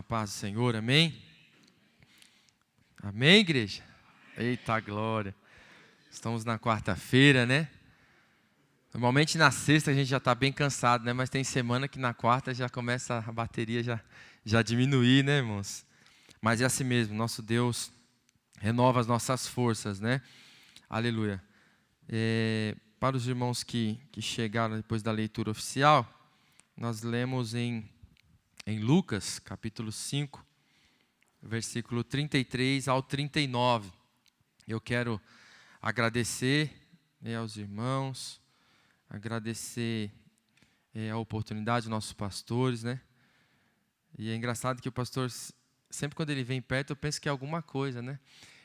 paz do Senhor, amém? Amém, igreja? Eita glória! Estamos na quarta-feira, né? Normalmente na sexta a gente já está bem cansado, né? Mas tem semana que na quarta já começa a bateria já diminuir, né, irmãos? Mas é assim mesmo, nosso Deus renova as nossas forças, né? Aleluia. Para os irmãos que chegaram depois da leitura oficial, nós lemos em Lucas, capítulo 5, versículo 33 ao 39. Eu quero agradecer, né, aos irmãos, agradecer a oportunidade dos nossos pastores, né? E é engraçado que o pastor, sempre quando ele vem perto, eu penso que é alguma coisa, né?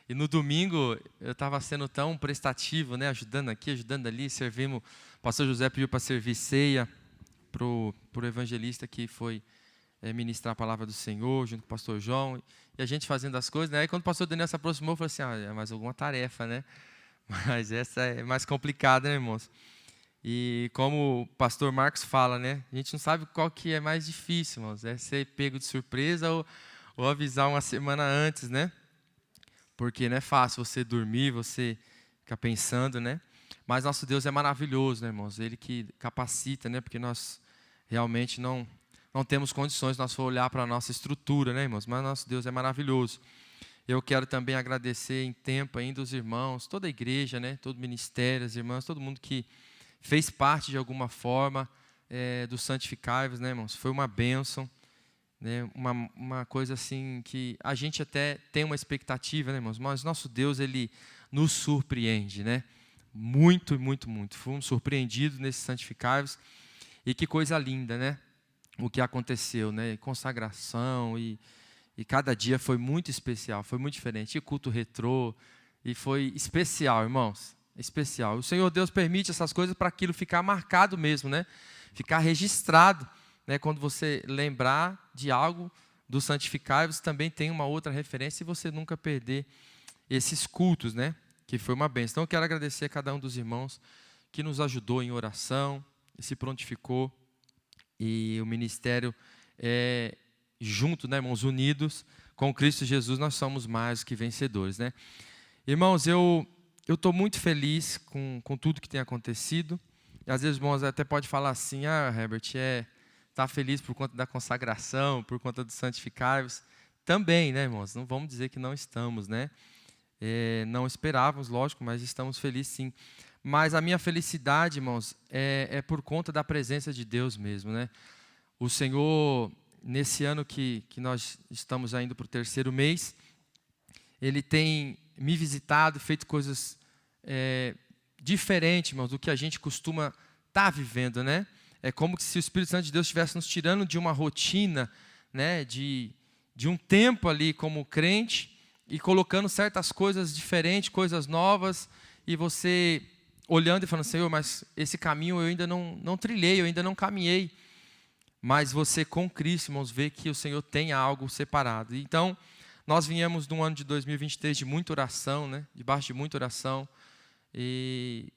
E no domingo eu estava sendo tão prestativo, né? Ajudando aqui, ajudando ali, servimos. O pastor José pediu para servir ceia pro evangelista que foi ministrar a palavra do Senhor, junto com o pastor João, e a gente fazendo as coisas, né? Aí quando o pastor Daniel se aproximou, eu falei assim, é mais alguma tarefa, né? Mas essa é mais complicada, né, irmãos? E como o pastor Marcos fala, né? A gente não sabe qual que é mais difícil, irmãos, é ser pego de surpresa ou avisar uma semana antes, né? Porque não é fácil você dormir, você ficar pensando, né? Mas nosso Deus é maravilhoso, né, irmãos? Ele que capacita, né? Porque nós realmente não temos condições, nós for olhar para a nossa estrutura, né, irmãos? Mas nosso Deus é maravilhoso. Eu quero também agradecer em tempo ainda os irmãos, toda a igreja, né, todo o ministério, as irmãs, todo mundo que fez parte de alguma forma do Santificai-vos, né, irmãos? Foi uma bênção, né, uma coisa assim que a gente até tem uma expectativa, né, irmãos? Mas nosso Deus, Ele nos surpreende, né? Muito, muito, muito. Fomos surpreendidos nesse Santificai-vos e que coisa linda, né? O que aconteceu, né? Consagração e cada dia foi muito especial, foi muito diferente. E culto retrô, e foi especial, irmãos, especial. O Senhor Deus permite essas coisas para aquilo ficar marcado mesmo, né? Ficar registrado, né? Quando você lembrar de algo do Santificai, você também tem uma outra referência e você nunca perder esses cultos, né? Que foi uma bênção. Então eu quero agradecer a cada um dos irmãos que nos ajudou em oração e se prontificou. E o ministério junto, né, irmãos, unidos com Cristo Jesus, nós somos mais que vencedores, né? Irmãos, eu estou muito feliz com tudo que tem acontecido. E às vezes, irmãos, até pode falar assim, Herbert, está feliz por conta da consagração, por conta do santificai-vos. Também, né, irmãos? Não vamos dizer que não estamos, né? Não esperávamos, lógico, mas estamos felizes sim. Mas a minha felicidade, irmãos, é por conta da presença de Deus mesmo, né? O Senhor, nesse ano que nós estamos indo para o 3º mês, Ele tem me visitado, feito coisas diferentes, irmãos, do que a gente costuma estar vivendo, né? É como se o Espírito Santo de Deus estivesse nos tirando de uma rotina, né? De um tempo ali como crente e colocando certas coisas diferentes, coisas novas, e você olhando e falando, Senhor, mas esse caminho eu ainda não trilhei, eu ainda não caminhei. Mas você com Cristo, irmãos, vê que o Senhor tem algo separado. Então, nós viemos num ano de 2023 de muita oração, né? Debaixo de muita oração. E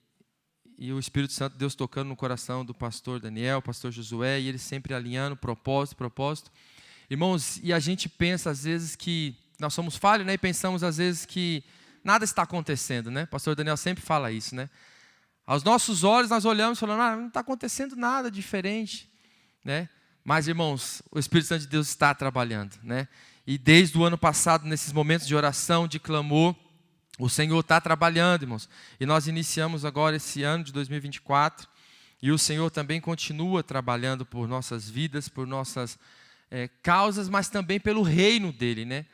o Espírito Santo, Deus tocando no coração do pastor Daniel, pastor Josué, e ele sempre alinhando propósito. Irmãos, e a gente pensa às vezes que nós somos falhos, né? E pensamos às vezes que nada está acontecendo, né? O pastor Daniel sempre fala isso, né? Aos nossos olhos, nós olhamos e falamos, não está acontecendo nada diferente, né? Mas, irmãos, o Espírito Santo de Deus está trabalhando, né? E desde o ano passado, nesses momentos de oração, de clamor, o Senhor está trabalhando, irmãos. E nós iniciamos agora esse ano de 2024, e o Senhor também continua trabalhando por nossas vidas, por nossas causas, mas também pelo reino dEle, né?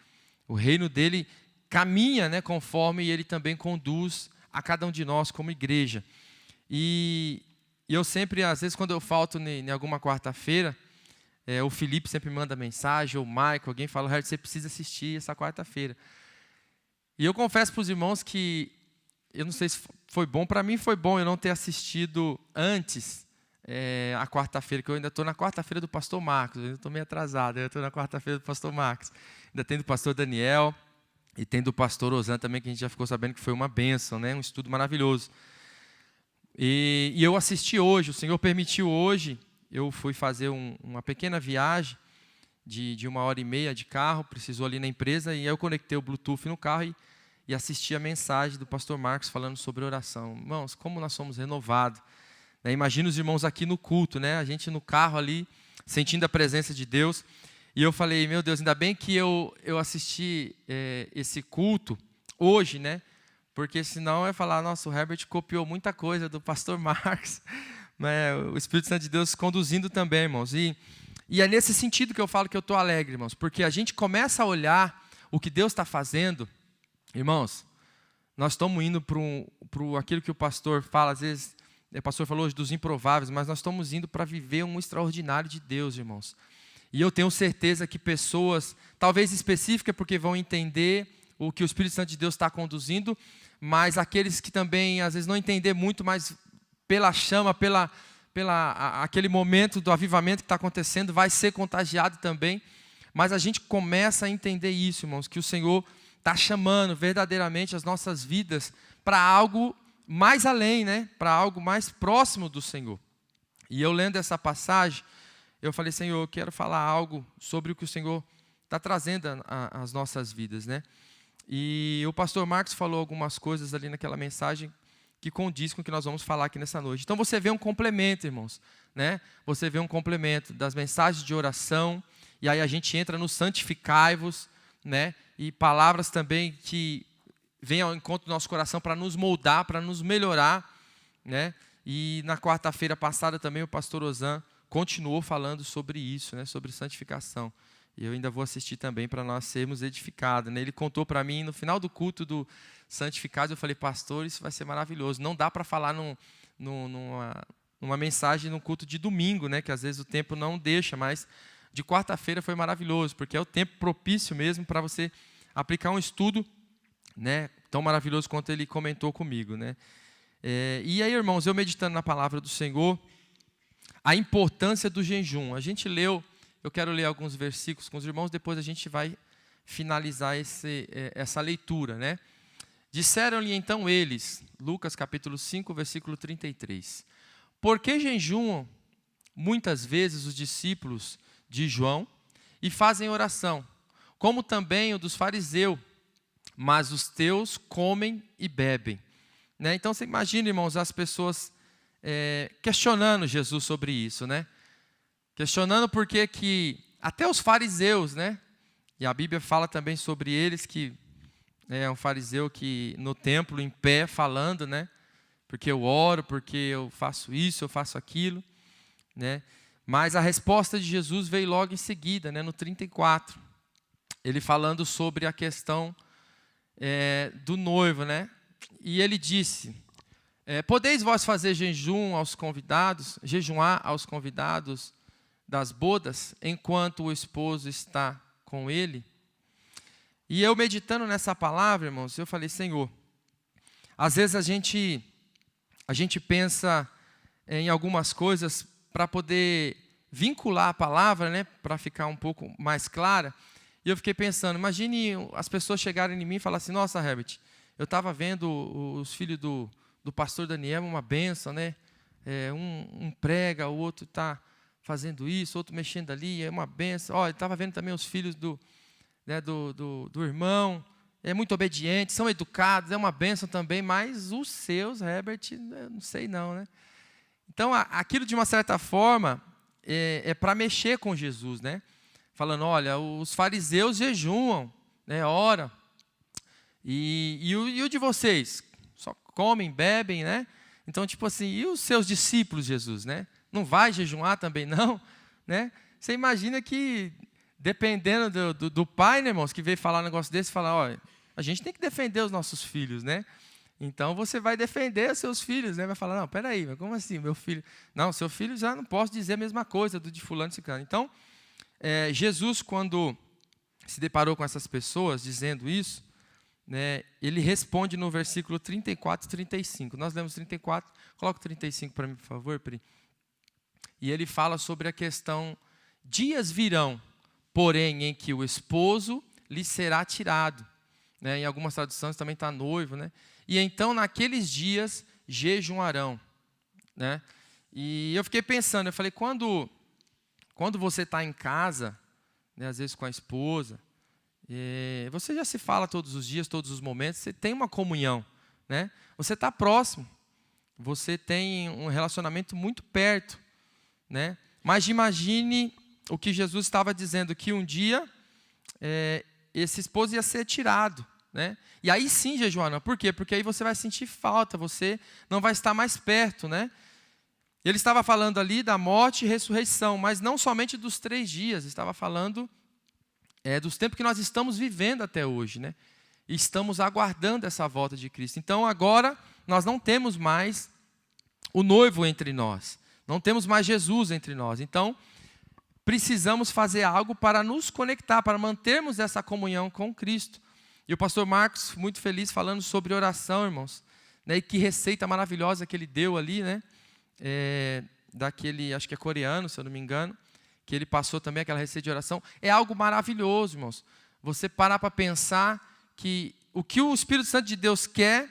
O reino dEle caminha, né, conforme Ele também conduz a cada um de nós como igreja. E eu sempre, às vezes, quando eu falto em alguma quarta-feira, o Felipe sempre manda mensagem, ou o Michael, alguém fala, Hertz, você precisa assistir essa quarta-feira. E eu confesso para os irmãos que, eu não sei se foi bom, para mim foi bom eu não ter assistido antes a quarta-feira, que eu ainda estou na quarta-feira do pastor Marcos, eu ainda estou meio atrasado, eu estou na quarta-feira do pastor Marcos. Ainda tem do pastor Daniel, e tem do pastor Osan também, que a gente já ficou sabendo que foi uma bênção, né? Um estudo maravilhoso. E eu assisti hoje, o Senhor permitiu hoje, eu fui fazer uma pequena viagem de 1h30 de carro, precisou ali na empresa, e aí eu conectei o Bluetooth no carro e assisti a mensagem do pastor Marcos falando sobre oração. Irmãos, como nós somos renovados. Né? Imagina os irmãos aqui no culto, né? A gente no carro ali, sentindo a presença de Deus. E eu falei, meu Deus, ainda bem que eu assisti esse culto hoje, né? Porque senão eu ia falar, nossa, o Herbert copiou muita coisa do pastor Marcos. Né? O Espírito Santo de Deus conduzindo também, irmãos. E é nesse sentido que eu falo que eu estou alegre, irmãos. Porque a gente começa a olhar o que Deus está fazendo. Irmãos, nós estamos indo para aquilo que o pastor fala, às vezes, o pastor falou hoje dos improváveis, mas nós estamos indo para viver um extraordinário de Deus, irmãos. E eu tenho certeza que pessoas, talvez específicas, porque vão entender o que o Espírito Santo de Deus está conduzindo, mas aqueles que também, às vezes, não entender muito, mas pela chama, aquele momento do avivamento que está acontecendo, vai ser contagiado também. Mas a gente começa a entender isso, irmãos, que o Senhor está chamando verdadeiramente as nossas vidas para algo mais além, né? Para algo mais próximo do Senhor. E eu lendo essa passagem, eu falei, Senhor, eu quero falar algo sobre o que o Senhor está trazendo às nossas vidas, né? E o pastor Marcos falou algumas coisas ali naquela mensagem que condiz com o que nós vamos falar aqui nessa noite. Então você vê um complemento, irmãos, né? Você vê um complemento das mensagens de oração, e aí a gente entra no santificai-vos, né? E palavras também que vêm ao encontro do nosso coração para nos moldar, para nos melhorar, né? E na quarta-feira passada também o pastor Ozan continuou falando sobre isso, né? Sobre santificação. E eu ainda vou assistir também para nós sermos edificados, né? Ele contou para mim no final do culto do santificados, eu falei, pastor, isso vai ser maravilhoso. Não dá para falar numa mensagem no culto de domingo, né? Que às vezes o tempo não deixa, mas de quarta-feira foi maravilhoso, porque é o tempo propício mesmo para você aplicar um estudo, né, tão maravilhoso quanto ele comentou comigo, né? E aí, irmãos, eu meditando na palavra do Senhor, a importância do jejum. A gente leu, eu quero ler alguns versículos com os irmãos, depois a gente vai finalizar essa leitura, né? Disseram-lhe então eles, Lucas capítulo 5, versículo 33, por que jejuam muitas vezes os discípulos de João e fazem oração, como também o dos fariseus, mas os teus comem e bebem. Né? Então você imagina, irmãos, as pessoas questionando Jesus sobre isso, né? Questionando porque que até os fariseus, né? E a Bíblia fala também sobre eles, que é um fariseu que no templo, em pé, falando, né? Porque eu oro, porque eu faço isso, eu faço aquilo, né? Mas a resposta de Jesus veio logo em seguida, né, no 34. Ele falando sobre a questão do noivo, né? E ele disse, podeis vós fazer jejuar aos convidados das bodas, enquanto o esposo está com ele? E eu meditando nessa palavra, irmãos, eu falei, Senhor, às vezes a gente pensa em algumas coisas para poder vincular a palavra, né, para ficar um pouco mais clara. E eu fiquei pensando, imagine as pessoas chegarem em mim e falarem assim, nossa, Herbert, eu estava vendo os filhos do pastor Daniel, uma benção, né? Um prega, o outro está fazendo isso, outro mexendo ali, é uma benção. Eu estava vendo também os filhos do irmão, muito obedientes, são educados, é uma benção também, mas os seus, Herbert, eu não sei não, né? Então, aquilo de uma certa forma é para mexer com Jesus, né? Falando, olha, os fariseus jejuam, né? Oram. E o de vocês? Só comem, bebem, né? Então, tipo assim, e os seus discípulos, Jesus, né? Não vai jejuar também não, né? Você imagina que, dependendo do pai, né, irmãos, que veio falar um negócio desse, falar, olha, a gente tem que defender os nossos filhos, né? Então, você vai defender os seus filhos, né? Vai falar, não, peraí, mas como assim, meu filho? Não, seu filho já não posso dizer a mesma coisa do de fulano e ciclano. Então, Jesus, quando se deparou com essas pessoas, dizendo isso, né, ele responde no versículo 34 e 35. Nós lemos 34, coloca o 35 para mim, por favor, Pri. E ele fala sobre a questão, dias virão, porém, em que o esposo lhe será tirado. Né, em algumas traduções também está noivo, né? E então, naqueles dias, jejuarão. Né? E eu fiquei pensando, eu falei, quando você está em casa, né, às vezes com a esposa. Você já se fala todos os dias, todos os momentos, você tem uma comunhão, né? Você está próximo, você tem um relacionamento muito perto, né? Mas imagine o que Jesus estava dizendo, que um dia esse esposo ia ser tirado, né? E aí sim jejuar, não. Por quê? Porque aí você vai sentir falta, você não vai estar mais perto, né? Ele estava falando ali da morte e ressurreição, mas não somente dos 3 dias, estava falando dos tempos que nós estamos vivendo até hoje, né? E estamos aguardando essa volta de Cristo. Então agora nós não temos mais o noivo entre nós, não temos mais Jesus entre nós. Então precisamos fazer algo para nos conectar, para mantermos essa comunhão com Cristo. E o pastor Marcos, muito feliz, falando sobre oração, irmãos, né? E que receita maravilhosa que ele deu ali, né? Daquele, acho que é coreano, se eu não me engano, que ele passou também aquela receita de oração. É algo maravilhoso, irmãos. Você parar para pensar que o Espírito Santo de Deus quer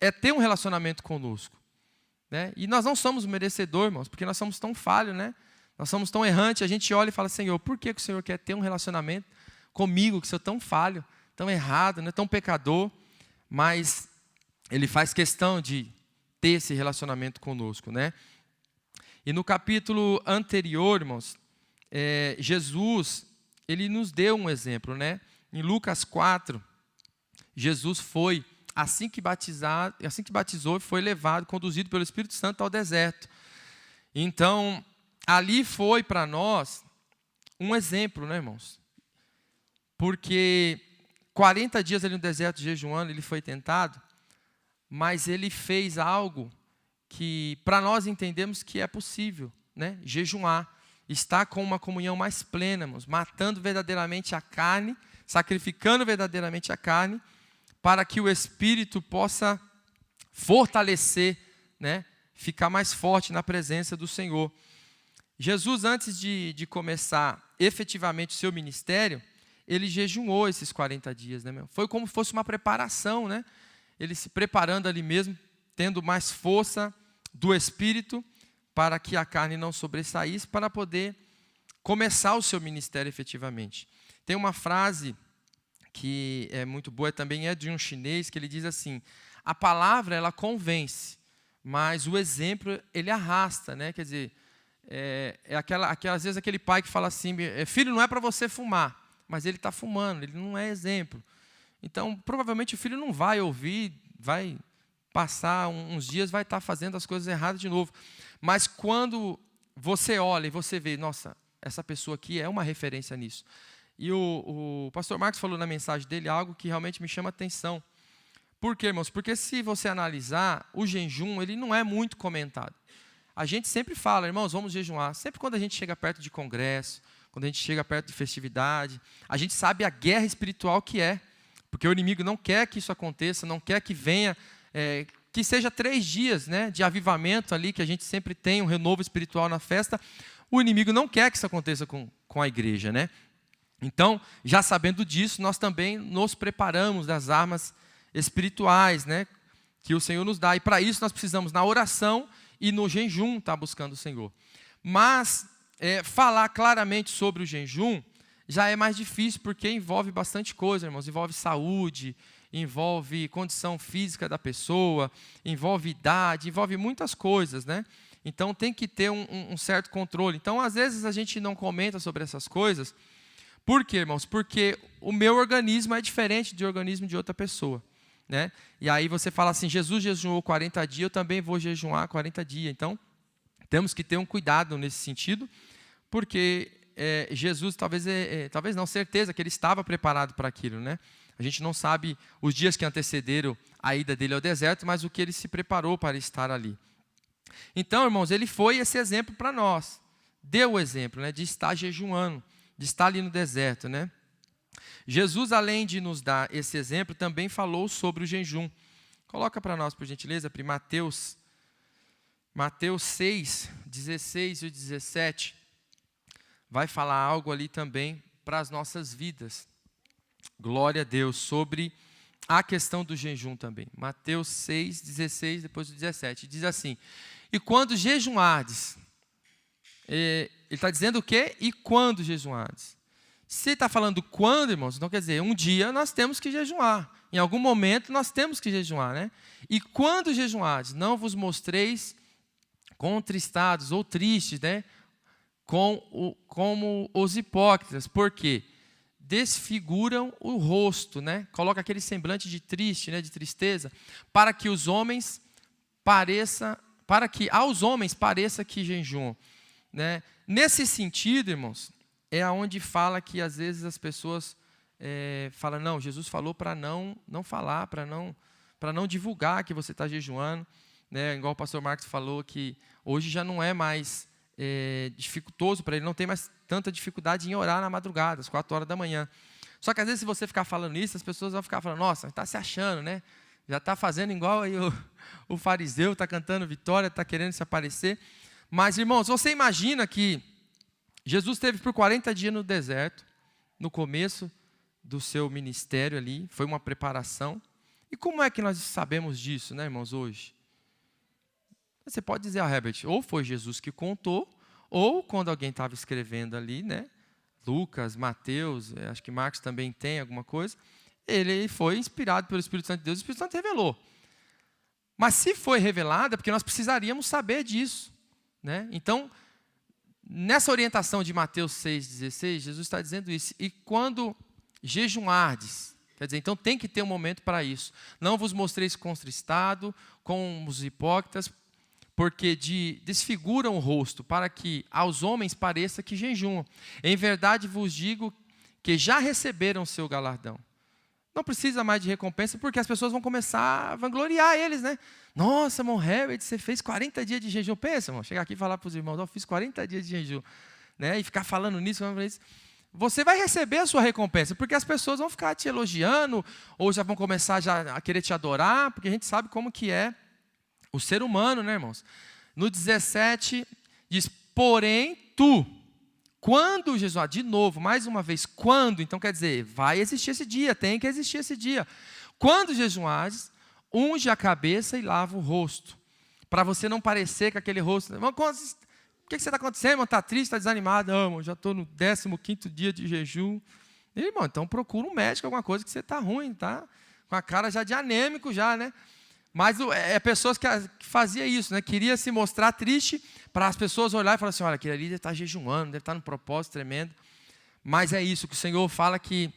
é ter um relacionamento conosco, né? E nós não somos merecedores, irmãos, porque nós somos tão falhos, né? Nós somos tão errantes. A gente olha e fala: Senhor, por que o Senhor quer ter um relacionamento comigo, que sou tão falho, tão errado, né? Tão pecador? Mas Ele faz questão de ter esse relacionamento conosco, né? E no capítulo anterior, irmãos, Jesus, ele nos deu um exemplo, né? Em Lucas 4, Jesus foi, assim que batizou, foi levado, conduzido pelo Espírito Santo ao deserto. Então, ali foi para nós um exemplo, né, irmãos? Porque 40 dias ali no deserto jejuando, ele foi tentado, mas ele fez algo que para nós entendemos que é possível, né? Jejuar, estar com uma comunhão mais plena, irmãos, matando verdadeiramente a carne, sacrificando verdadeiramente a carne, para que o Espírito possa fortalecer, né? Ficar mais forte na presença do Senhor. Jesus, antes de começar efetivamente o seu ministério, ele jejuou esses 40 dias, né, meu? Foi como se fosse uma preparação, né? Ele se preparando ali mesmo, tendo mais força do Espírito, para que a carne não sobressaísse, para poder começar o seu ministério efetivamente. Tem uma frase que é muito boa, também é de um chinês, que ele diz assim: a palavra, ela convence, mas o exemplo, ele arrasta, né? Quer dizer, às vezes aquele pai que fala assim: filho, não é para você fumar, mas ele está fumando, ele não é exemplo. Então, provavelmente o filho não vai ouvir, vai passar uns dias, vai estar fazendo as coisas erradas de novo. Mas quando você olha e você vê, nossa, essa pessoa aqui é uma referência nisso. E o pastor Marcos falou na mensagem dele algo que realmente me chama a atenção. Por quê, irmãos? Porque se você analisar, o jejum, ele não é muito comentado. A gente sempre fala: irmãos, vamos jejuar. Sempre quando a gente chega perto de congresso, quando a gente chega perto de festividade, a gente sabe a guerra espiritual que é. Porque o inimigo não quer que isso aconteça, não quer que venha, que seja 3 dias, né, de avivamento ali, que a gente sempre tem um renovo espiritual na festa. O inimigo não quer que isso aconteça com a igreja, né? Então, já sabendo disso, nós também nos preparamos das armas espirituais, né, que o Senhor nos dá. E para isso nós precisamos, na oração e no jejum, estar buscando o Senhor. Mas falar claramente sobre o jejum já é mais difícil, porque envolve bastante coisa, irmãos. Envolve saúde, envolve condição física da pessoa, envolve idade, envolve muitas coisas, né? Então tem que ter um certo controle. Então, às vezes, a gente não comenta sobre essas coisas. Por quê, irmãos? Porque o meu organismo é diferente do organismo de outra pessoa, né? E aí você fala assim: Jesus jejuou 40 dias, eu também vou jejuar 40 dias. Então, temos que ter um cuidado nesse sentido, porque Jesus, talvez não, certeza que ele estava preparado para aquilo, né? A gente não sabe os dias que antecederam a ida dele ao deserto, mas o que ele se preparou para estar ali. Então, irmãos, ele foi esse exemplo para nós. Deu o exemplo, né, de estar jejuando, de estar ali no deserto, né? Jesus, além de nos dar esse exemplo, também falou sobre o jejum. Coloca para nós, por gentileza, para Mateus 6, 16 e 17. Vai falar algo ali também para as nossas vidas. Glória a Deus, sobre a questão do jejum também. Mateus 6, 16, depois do 17. Diz assim: e quando jejuardes, ele está dizendo o quê? E quando jejuardes? Se está falando quando, irmãos, então quer dizer, um dia nós temos que jejuar. Em algum momento nós temos que jejuar, né? E quando jejuardes, não vos mostreis contristados ou tristes, né? Como os hipócritas. Por quê? Desfiguram o rosto, né? Coloca aquele semblante de triste, né? De tristeza, para que aos homens pareça que jejuam, né? Nesse sentido, irmãos, é aonde fala que às vezes as pessoas falam, não, Jesus falou para não falar, para não divulgar que você está jejuando, né? Igual o pastor Marcos falou, que hoje já não é mais dificultoso para ele, não tem mais tanta dificuldade em orar na madrugada, às 4 horas da manhã. Só que às vezes se você ficar falando isso, as pessoas vão ficar falando, nossa, está se achando, né? Já está fazendo igual aí o fariseu, está cantando vitória, está querendo se aparecer. Mas, irmãos, você imagina que Jesus esteve por 40 dias no deserto, no começo do seu ministério ali, foi uma preparação. E como é que nós sabemos disso, né, irmãos, hoje? Você pode dizer, Herbert, ou foi Jesus que contou, ou quando alguém estava escrevendo ali, né, Lucas, Mateus, acho que Marcos também tem alguma coisa, ele foi inspirado pelo Espírito Santo de Deus, o Espírito Santo revelou. Mas se foi revelado, é porque nós precisaríamos saber disso, né? Então, nessa orientação de Mateus 6,16, Jesus está dizendo isso. E quando jejuardes, quer dizer, então tem que ter um momento para isso. Não vos mostreis contristado, como os hipócritas, porque desfiguram o rosto, para que aos homens pareça que jejuam. Em verdade vos digo que já receberam o seu galardão. Não precisa mais de recompensa, porque as pessoas vão começar a vangloriar eles, né? Nossa, irmão Herbert, você fez 40 dias de jejum. Pensa, irmão, chegar aqui e falar para os irmãos, eu fiz 40 dias de jejum, né? E ficar falando nisso, você vai receber a sua recompensa, porque as pessoas vão ficar te elogiando, ou já vão começar a querer te adorar, porque a gente sabe como que é o ser humano, né, irmãos? No 17, diz, porém, tu... Quando jejuar, de novo, mais uma vez, quando, então quer dizer, vai existir esse dia, tem que existir esse dia. Quando jejuares, unge a cabeça e lava o rosto, para você não parecer com aquele rosto. Irmão, o que você está acontecendo, irmão? Está triste, está desanimado? Não, irmão, já estou no 15º dia de jejum. Irmão, então procura um médico, alguma coisa que você está ruim, tá? Com a cara já de anêmico já, né? Mas pessoas que faziam isso, né? Queria se mostrar triste para as pessoas olharem e falar assim, olha, aquele ali deve estar jejuando, deve estar num propósito tremendo. Mas é isso que o Senhor fala que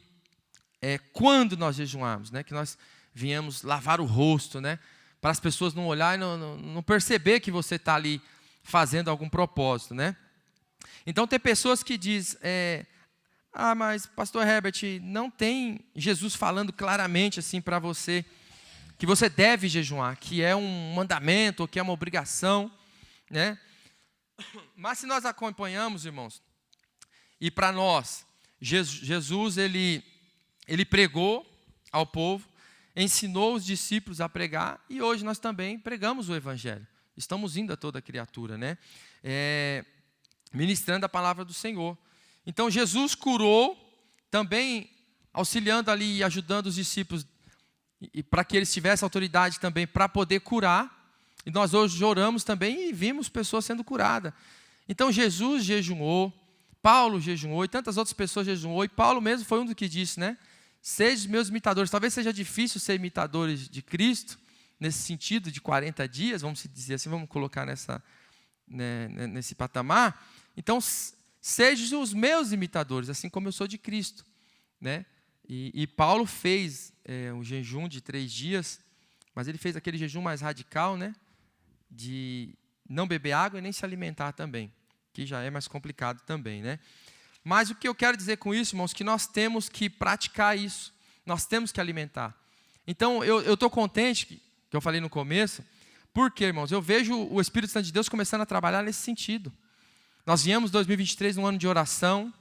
quando nós jejuarmos, né? Que nós viemos lavar o rosto, né? Para as pessoas não olharem e não perceber que você está ali fazendo algum propósito, né? Então tem pessoas que dizem, mas pastor Herbert, não tem Jesus falando claramente assim para você, que você deve jejuar, que é um mandamento, ou que é uma obrigação, né? Mas se nós acompanhamos, irmãos, e para nós, Jesus, ele pregou ao povo, ensinou os discípulos a pregar, e hoje nós também pregamos o Evangelho. Estamos indo a toda criatura, né? Ministrando a palavra do Senhor. Então, Jesus curou, também auxiliando ali e ajudando os discípulos, e para que eles tivessem autoridade também para poder curar. E nós hoje oramos também e vimos pessoas sendo curadas. Então Jesus jejuou, Paulo jejuou e tantas outras pessoas jejuou. E Paulo mesmo foi um dos que disse, né? Sejam meus imitadores. Talvez seja difícil ser imitadores de Cristo, nesse sentido de 40 dias, vamos dizer assim, vamos colocar nesse patamar. Então, sejam os meus imitadores, assim como eu sou de Cristo, né? E Paulo fez um jejum de 3 dias, mas ele fez aquele jejum mais radical, né? De não beber água e nem se alimentar também, que já é mais complicado também, né? Mas o que eu quero dizer com isso, irmãos, que nós temos que praticar isso, nós temos que alimentar. Então, eu estou contente, que eu falei no começo, porque, irmãos, eu vejo o Espírito Santo de Deus começando a trabalhar nesse sentido. Nós viemos 2023 num ano de oração,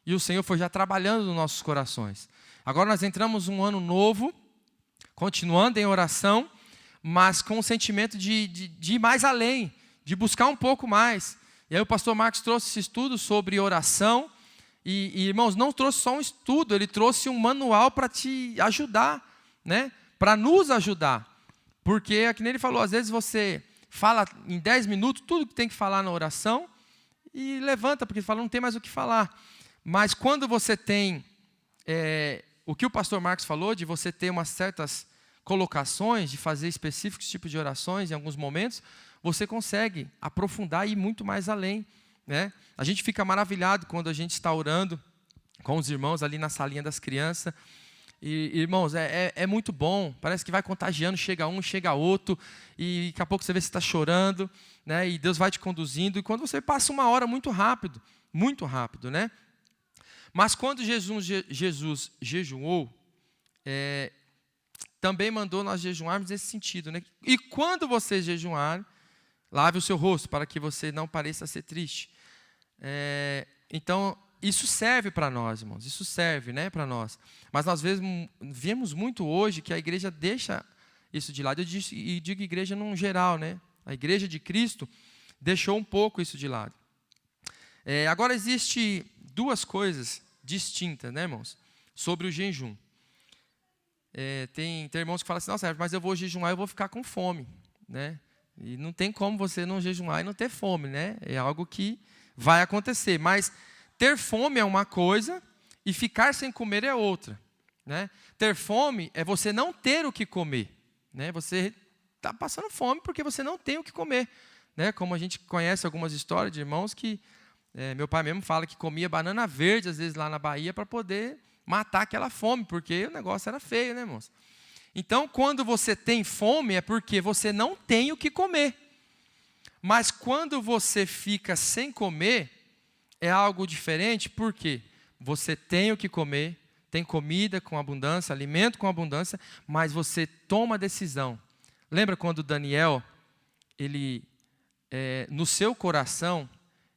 e o Senhor foi já trabalhando nos nossos corações. Agora nós entramos num ano novo, continuando em oração, mas com o sentimento de ir mais além, de buscar um pouco mais. E aí o pastor Marcos trouxe esse estudo sobre oração, e irmãos, não trouxe só um estudo, ele trouxe um manual para te ajudar, né? Para nos ajudar. Porque, é que nem ele falou, às vezes você fala em 10 minutos tudo que tem que falar na oração, e levanta, porque fala, não tem mais o que falar. Mas quando você tem o que o pastor Marcos falou, de você ter umas certas colocações, de fazer específicos tipos de orações em alguns momentos, você consegue aprofundar e ir muito mais além, né? A gente fica maravilhado quando a gente está orando com os irmãos ali na salinha das crianças. E, irmãos, é muito bom, parece que vai contagiando, chega um, chega outro, e daqui a pouco você vê se está chorando, né? E Deus vai te conduzindo, e quando você passa uma hora muito rápido, né? Mas quando Jesus jejuou, também mandou nós jejuarmos nesse sentido, né? E quando você jejuar, lave o seu rosto, para que você não pareça ser triste. Então, isso serve para nós, irmãos, isso serve, né, para nós. Mas nós vemos muito hoje que a igreja deixa isso de lado. E digo igreja num geral, né? A igreja de Cristo deixou um pouco isso de lado. Agora, existe duas coisas distintas, né, irmãos, sobre o jejum. Tem irmãos que falam assim, nossa, mas eu vou jejuar e eu vou ficar com fome, né? E não tem como você não jejuar e não ter fome, né? É algo que vai acontecer, mas ter fome é uma coisa e ficar sem comer é outra, né? Ter fome é você não ter o que comer, né? Você está passando fome porque você não tem o que comer, né? Como a gente conhece algumas histórias de irmãos que meu pai mesmo fala que comia banana verde às vezes lá na Bahia para poder matar aquela fome, porque o negócio era feio, né, irmãos? Então, quando você tem fome é porque você não tem o que comer. Mas quando você fica sem comer, é algo diferente, porque você tem o que comer, tem comida com abundância, alimento com abundância, mas você toma a decisão. Lembra quando Daniel, no seu coração,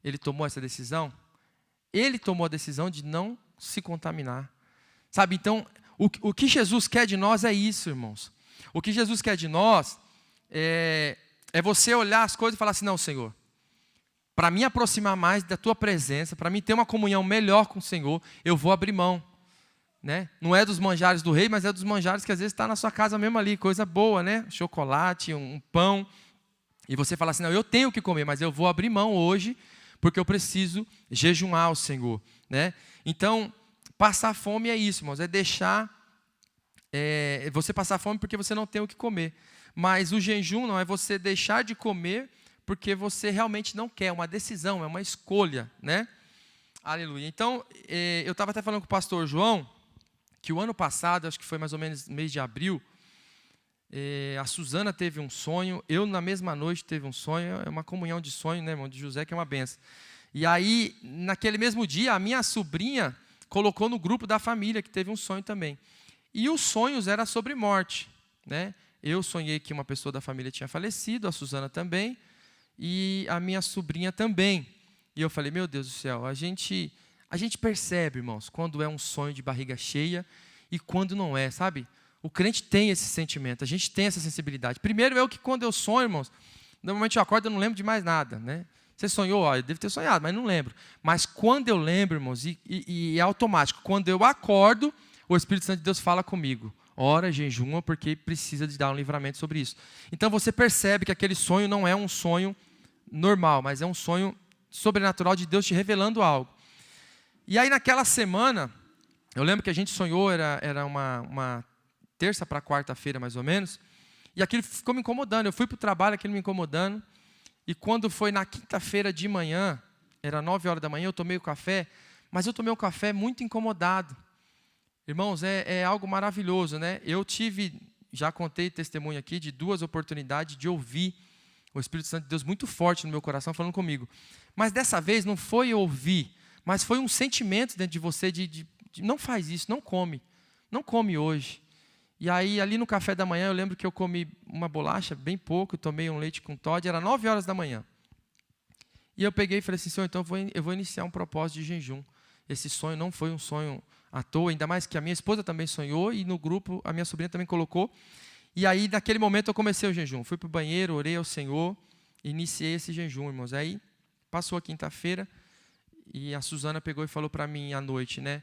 ele tomou essa decisão? Ele tomou a decisão de não se contaminar. Sabe, então, o que Jesus quer de nós é isso, irmãos. O que Jesus quer de nós é você olhar as coisas e falar assim, não, Senhor, para me aproximar mais da Tua presença, para mim ter uma comunhão melhor com o Senhor, eu vou abrir mão, né? Não é dos manjares do rei, mas é dos manjares que às vezes está na sua casa mesmo ali, coisa boa, né? Chocolate, um pão, e você fala assim, não, eu tenho que comer, mas eu vou abrir mão hoje, porque eu preciso jejuar ao Senhor, né? Então, passar fome é isso, irmãos, é deixar, você passar fome porque você não tem o que comer. Mas o jejum não é você deixar de comer porque você realmente não quer, é uma decisão, é uma escolha, né? Aleluia. Então, eu estava até falando com o pastor João, que o ano passado, acho que foi mais ou menos mês de abril, a Suzana teve um sonho, eu na mesma noite teve um sonho, é uma comunhão de sonho, né, irmão, de José, que é uma benção. E aí, naquele mesmo dia, a minha sobrinha colocou no grupo da família, que teve um sonho também. E os sonhos eram sobre morte, né? Eu sonhei que uma pessoa da família tinha falecido, a Suzana também, e a minha sobrinha também. E eu falei, meu Deus do céu, a gente percebe, irmãos, quando é um sonho de barriga cheia e quando não é, sabe? O crente tem esse sentimento, a gente tem essa sensibilidade. Primeiro, eu que quando eu sonho, irmãos, normalmente eu acordo e não lembro de mais nada, né? Você sonhou? Eu devo ter sonhado, mas não lembro. Mas quando eu lembro, irmãos, e é automático, quando eu acordo, o Espírito Santo de Deus fala comigo. Ora, jejuma, porque precisa de dar um livramento sobre isso. Então você percebe que aquele sonho não é um sonho normal, mas é um sonho sobrenatural de Deus te revelando algo. E aí naquela semana, eu lembro que a gente sonhou, era uma terça para quarta-feira mais ou menos, e aquilo ficou me incomodando. Eu fui para o trabalho, aquilo me incomodando, e quando foi na quinta-feira de manhã, era 9 horas da manhã, eu tomei o café, mas eu tomei um café muito incomodado. Irmãos, é algo maravilhoso, né? Eu já contei testemunho aqui de 2 oportunidades de ouvir o Espírito Santo de Deus muito forte no meu coração falando comigo. Mas dessa vez não foi ouvir, mas foi um sentimento dentro de você de não faz isso, não come hoje. E aí ali no café da manhã eu lembro que eu comi uma bolacha, bem pouco, tomei um leite com Toddy, era 9 horas da manhã. E eu peguei e falei assim, Senhor, então eu vou iniciar um propósito de jejum. Esse sonho não foi um sonho à toa, ainda mais que a minha esposa também sonhou e no grupo a minha sobrinha também colocou. E aí, naquele momento, eu comecei o jejum. Fui para o banheiro, orei ao Senhor, iniciei esse jejum, irmãos. Aí, passou a quinta-feira e a Suzana pegou e falou para mim à noite, né?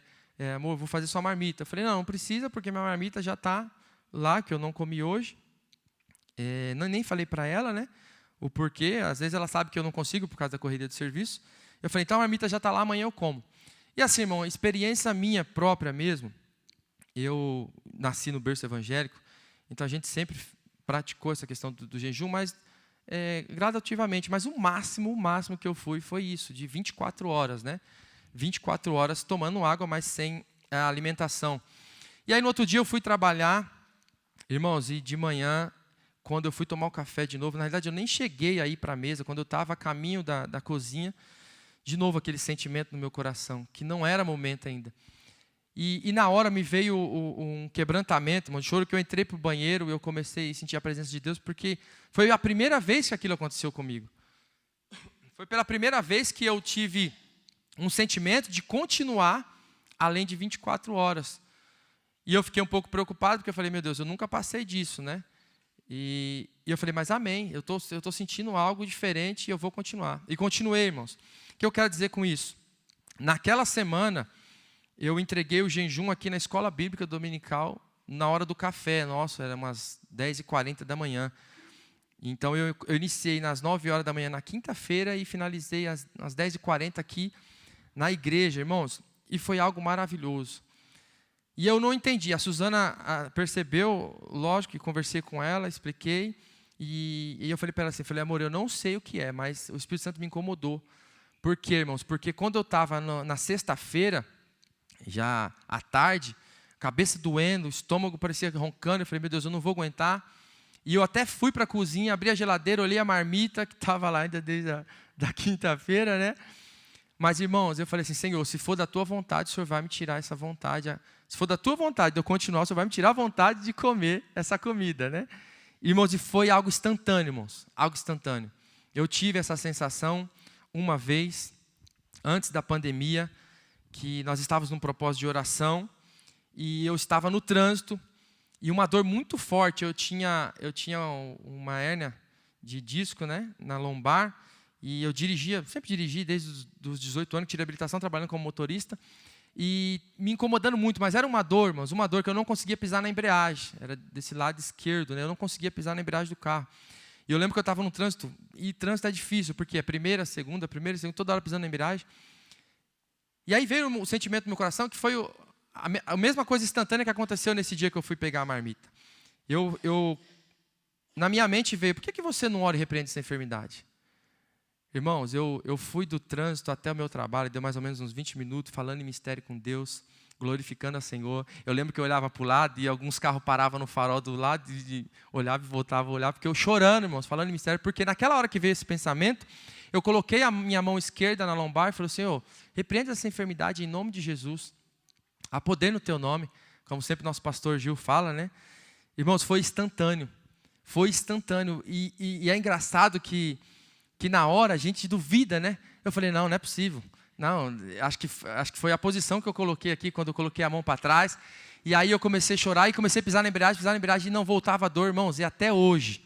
Amor, vou fazer sua marmita. Eu falei, não precisa, porque minha marmita já está lá, que eu não comi hoje. Nem falei para ela, né? O porquê. Às vezes ela sabe que eu não consigo por causa da corrida de serviço. Eu falei, então a marmita já está lá, amanhã eu como. E assim, irmão, experiência minha própria mesmo, eu nasci no berço evangélico, então a gente sempre praticou essa questão do jejum, mas gradativamente. Mas o máximo que eu fui foi isso, de 24 horas, né? 24 horas tomando água, mas sem a alimentação. E aí no outro dia eu fui trabalhar, irmãos, e de manhã, quando eu fui tomar o café de novo, na realidade eu nem cheguei aí para a mesa, quando eu estava a caminho da cozinha, de novo aquele sentimento no meu coração, que não era momento ainda. E na hora me veio um quebrantamento, um choro, que eu entrei para o banheiro e eu comecei a sentir a presença de Deus, porque foi a primeira vez que aquilo aconteceu comigo. Foi pela primeira vez que eu tive um sentimento de continuar além de 24 horas. E eu fiquei um pouco preocupado, porque eu falei, meu Deus, eu nunca passei disso, né? E eu falei, mas amém, eu tô sentindo algo diferente e eu vou continuar. E continuei, irmãos. O que eu quero dizer com isso? Naquela semana, eu entreguei o jejum aqui na escola bíblica dominical, na hora do café. Nossa, era umas 10h40 da manhã. Então, eu iniciei nas 9 horas da manhã na quinta-feira e finalizei às 10h40 aqui na igreja, irmãos. E foi algo maravilhoso. E eu não entendi. A Suzana percebeu, lógico que conversei com ela, expliquei. E eu falei para ela assim, amor, eu não sei o que é, mas o Espírito Santo me incomodou. Por quê, irmãos? Porque quando eu estava na sexta-feira, já à tarde, cabeça doendo, o estômago parecia roncando, eu falei, meu Deus, eu não vou aguentar. E eu até fui para a cozinha, abri a geladeira, olhei a marmita, que estava lá ainda desde da quinta-feira, né? Mas, irmãos, eu falei assim, Senhor, se for da tua vontade, o Senhor vai me tirar essa vontade. Se for da tua vontade de eu continuar, o Senhor vai me tirar a vontade de comer essa comida, né? Irmãos, e foi algo instantâneo, irmãos, algo instantâneo. Eu tive essa sensação uma vez, antes da pandemia, que nós estávamos num propósito de oração, e eu estava no trânsito, e uma dor muito forte, eu tinha uma hérnia de disco, né, na lombar, e eu sempre dirigi desde os 18 anos, tirei habilitação, trabalhando como motorista, e me incomodando muito, mas era uma dor, irmãos, uma dor que eu não conseguia pisar na embreagem, era desse lado esquerdo, né, eu não conseguia pisar na embreagem do carro. E eu lembro que eu estava no trânsito, e trânsito é difícil, porque é primeira, segunda, toda hora pisando na embreagem. E aí veio o sentimento no meu coração, que foi a mesma coisa instantânea que aconteceu nesse dia que eu fui pegar a marmita. Na minha mente veio, por que você não ora e repreende essa enfermidade? Irmãos, eu fui do trânsito até o meu trabalho, deu mais ou menos uns 20 minutos, falando em mistério com Deus, glorificando a Senhor. Eu lembro que eu olhava para o lado e alguns carros paravam no farol do lado e olhava e voltava a olhar, porque eu chorando, irmãos, falando em mistério, porque naquela hora que veio esse pensamento, eu coloquei a minha mão esquerda na lombar e falei, Senhor, repreenda essa enfermidade em nome de Jesus. Há poder no teu nome, como sempre nosso pastor Gil fala, né? Irmãos, foi instantâneo. Foi instantâneo. E é engraçado que na hora a gente duvida, né? Eu falei, não é possível. Não, acho que foi a posição que eu coloquei aqui, quando eu coloquei a mão para trás. E aí eu comecei a chorar e comecei a pisar na embreagem e não voltava a dor, irmãos. E até hoje.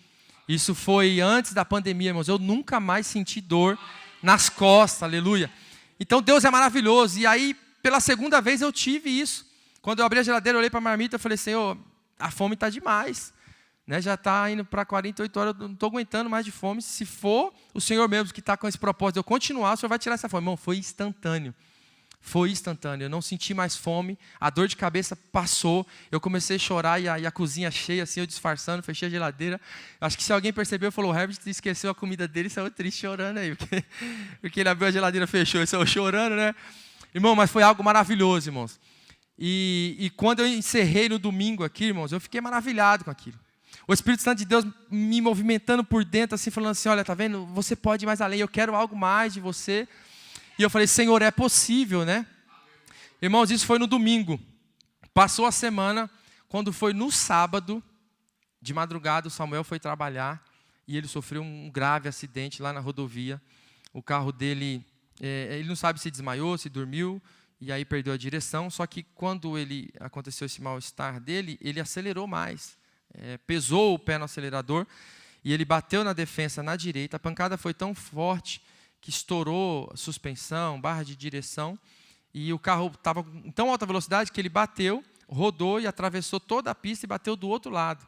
Isso foi antes da pandemia, irmãos. Eu nunca mais senti dor nas costas, aleluia. Então Deus é maravilhoso. E aí, pela segunda vez eu tive isso. Quando eu abri a geladeira, eu olhei para a marmita e falei, Senhor, a fome está demais. Né? Já está indo para 48 horas, eu não estou aguentando mais de fome. Se for o Senhor mesmo que está com esse propósito de eu continuar, o Senhor vai tirar essa fome. Irmão, foi instantâneo. Foi instantâneo, eu não senti mais fome, a dor de cabeça passou, eu comecei a chorar e a cozinha cheia, assim, eu disfarçando, fechei a geladeira. Acho que se alguém percebeu, falou, o Herbert esqueceu a comida dele e saiu triste chorando aí, porque ele abriu a geladeira, fechou e saiu chorando, né? Irmão, mas foi algo maravilhoso, irmãos. E quando eu encerrei no domingo aqui, irmãos, eu fiquei maravilhado com aquilo. O Espírito Santo de Deus me movimentando por dentro, assim, falando assim, olha, tá vendo? Você pode ir mais além, eu quero algo mais de você. E eu falei, Senhor, é possível, né? Irmãos, isso foi no domingo. Passou a semana, quando foi no sábado, de madrugada, o Samuel foi trabalhar e ele sofreu um grave acidente lá na rodovia. O carro dele, ele não sabe se desmaiou, se dormiu, e aí perdeu a direção. Só que quando aconteceu esse mal-estar dele, ele acelerou mais. Pesou o pé no acelerador e ele bateu na defensa na direita. A pancada foi tão forte que estourou a suspensão, barra de direção, e o carro estava em tão alta velocidade que ele bateu, rodou e atravessou toda a pista e bateu do outro lado.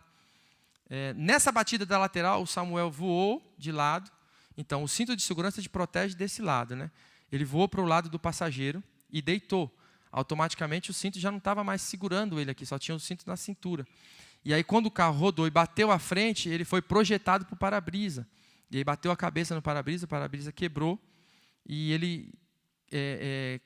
Nessa batida da lateral, o Samuel voou de lado, então o cinto de segurança te protege desse lado, né? Ele voou para o lado do passageiro, e deitou. Automaticamente o cinto já não estava mais segurando ele aqui, só tinha o cinto na cintura. E aí quando o carro rodou e bateu à frente, ele foi projetado para o para-brisa. E aí bateu a cabeça no para-brisa, o para-brisa quebrou e ele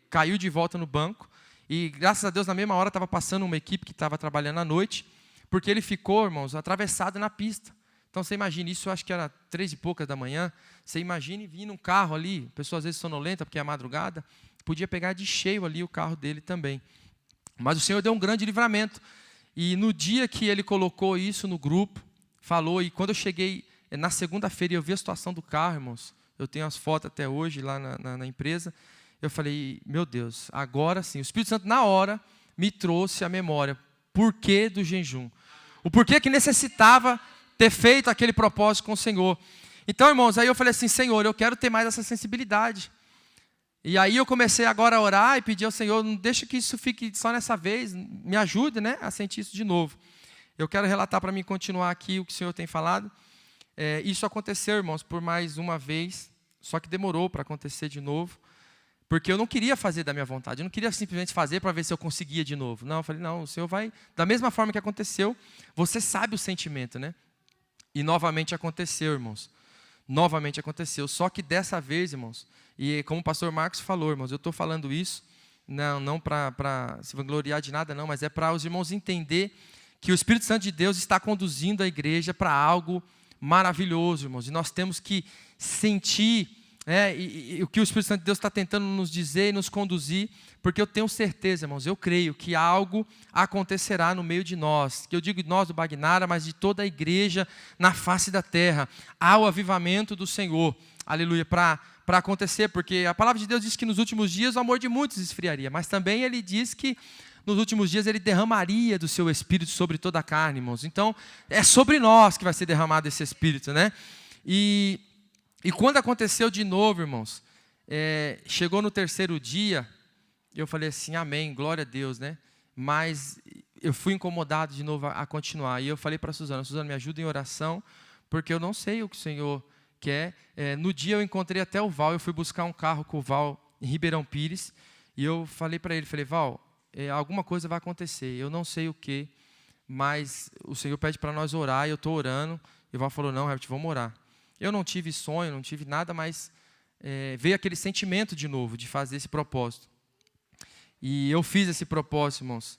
caiu de volta no banco. E graças a Deus, na mesma hora, estava passando uma equipe que estava trabalhando à noite, porque ele ficou, irmãos, atravessado na pista. Então, você imagina, isso eu acho que era 3 e poucas da manhã, você imagine vir num carro ali, pessoa às vezes sonolenta, porque é a madrugada, podia pegar de cheio ali o carro dele também. Mas o Senhor deu um grande livramento. E no dia que ele colocou isso no grupo, falou, e quando eu cheguei na segunda-feira e eu vi a situação do carro, irmãos, eu tenho as fotos até hoje lá na empresa, eu falei, meu Deus, agora sim, o Espírito Santo na hora me trouxe a memória, porquê do jejum, o porquê que necessitava ter feito aquele propósito com o Senhor. Então, irmãos, aí eu falei assim, Senhor, eu quero ter mais essa sensibilidade. E aí eu comecei agora a orar e pedir ao Senhor, não deixa que isso fique só nessa vez, me ajude, né, a sentir isso de novo. Eu quero relatar para mim continuar aqui o que o Senhor tem falado. Isso aconteceu, irmãos, por mais uma vez, só que demorou para acontecer de novo. Porque eu não queria fazer da minha vontade, eu não queria simplesmente fazer para ver se eu conseguia de novo. Não, eu falei, não, o Senhor vai, da mesma forma que aconteceu, você sabe o sentimento, né? E novamente aconteceu, irmãos. Novamente aconteceu. Só que dessa vez, irmãos, e como o pastor Marcos falou, irmãos, eu estou falando isso, não para se vangloriar de nada, não, mas é para os irmãos entender que o Espírito Santo de Deus está conduzindo a igreja para algo maravilhoso, irmãos. E nós temos que sentir o que o Espírito Santo de Deus está tentando nos dizer e nos conduzir, porque eu tenho certeza, irmãos, eu creio que algo acontecerá no meio de nós, que eu digo nós do Bagnara, mas de toda a igreja na face da terra. Há o avivamento do Senhor, aleluia, para acontecer, porque a palavra de Deus diz que nos últimos dias o amor de muitos esfriaria, mas também ele diz que nos últimos dias ele derramaria do seu Espírito sobre toda a carne, irmãos. Então, é sobre nós que vai ser derramado esse Espírito, né? E quando aconteceu de novo, irmãos, chegou no 3º dia, eu falei assim, amém, glória a Deus, né? Mas eu fui incomodado de novo a continuar. E eu falei para a Suzana, me ajuda em oração, porque eu não sei o que o Senhor quer. No dia eu encontrei até o Val, eu fui buscar um carro com o Val em Ribeirão Pires, e eu falei para ele, Val, alguma coisa vai acontecer, eu não sei o que, mas o Senhor pede para nós orar, e eu estou orando, e o Val falou, não, Herbert, vamos orar. Eu não tive sonho, não tive nada, mas veio aquele sentimento de novo, de fazer esse propósito. E eu fiz esse propósito, irmãos.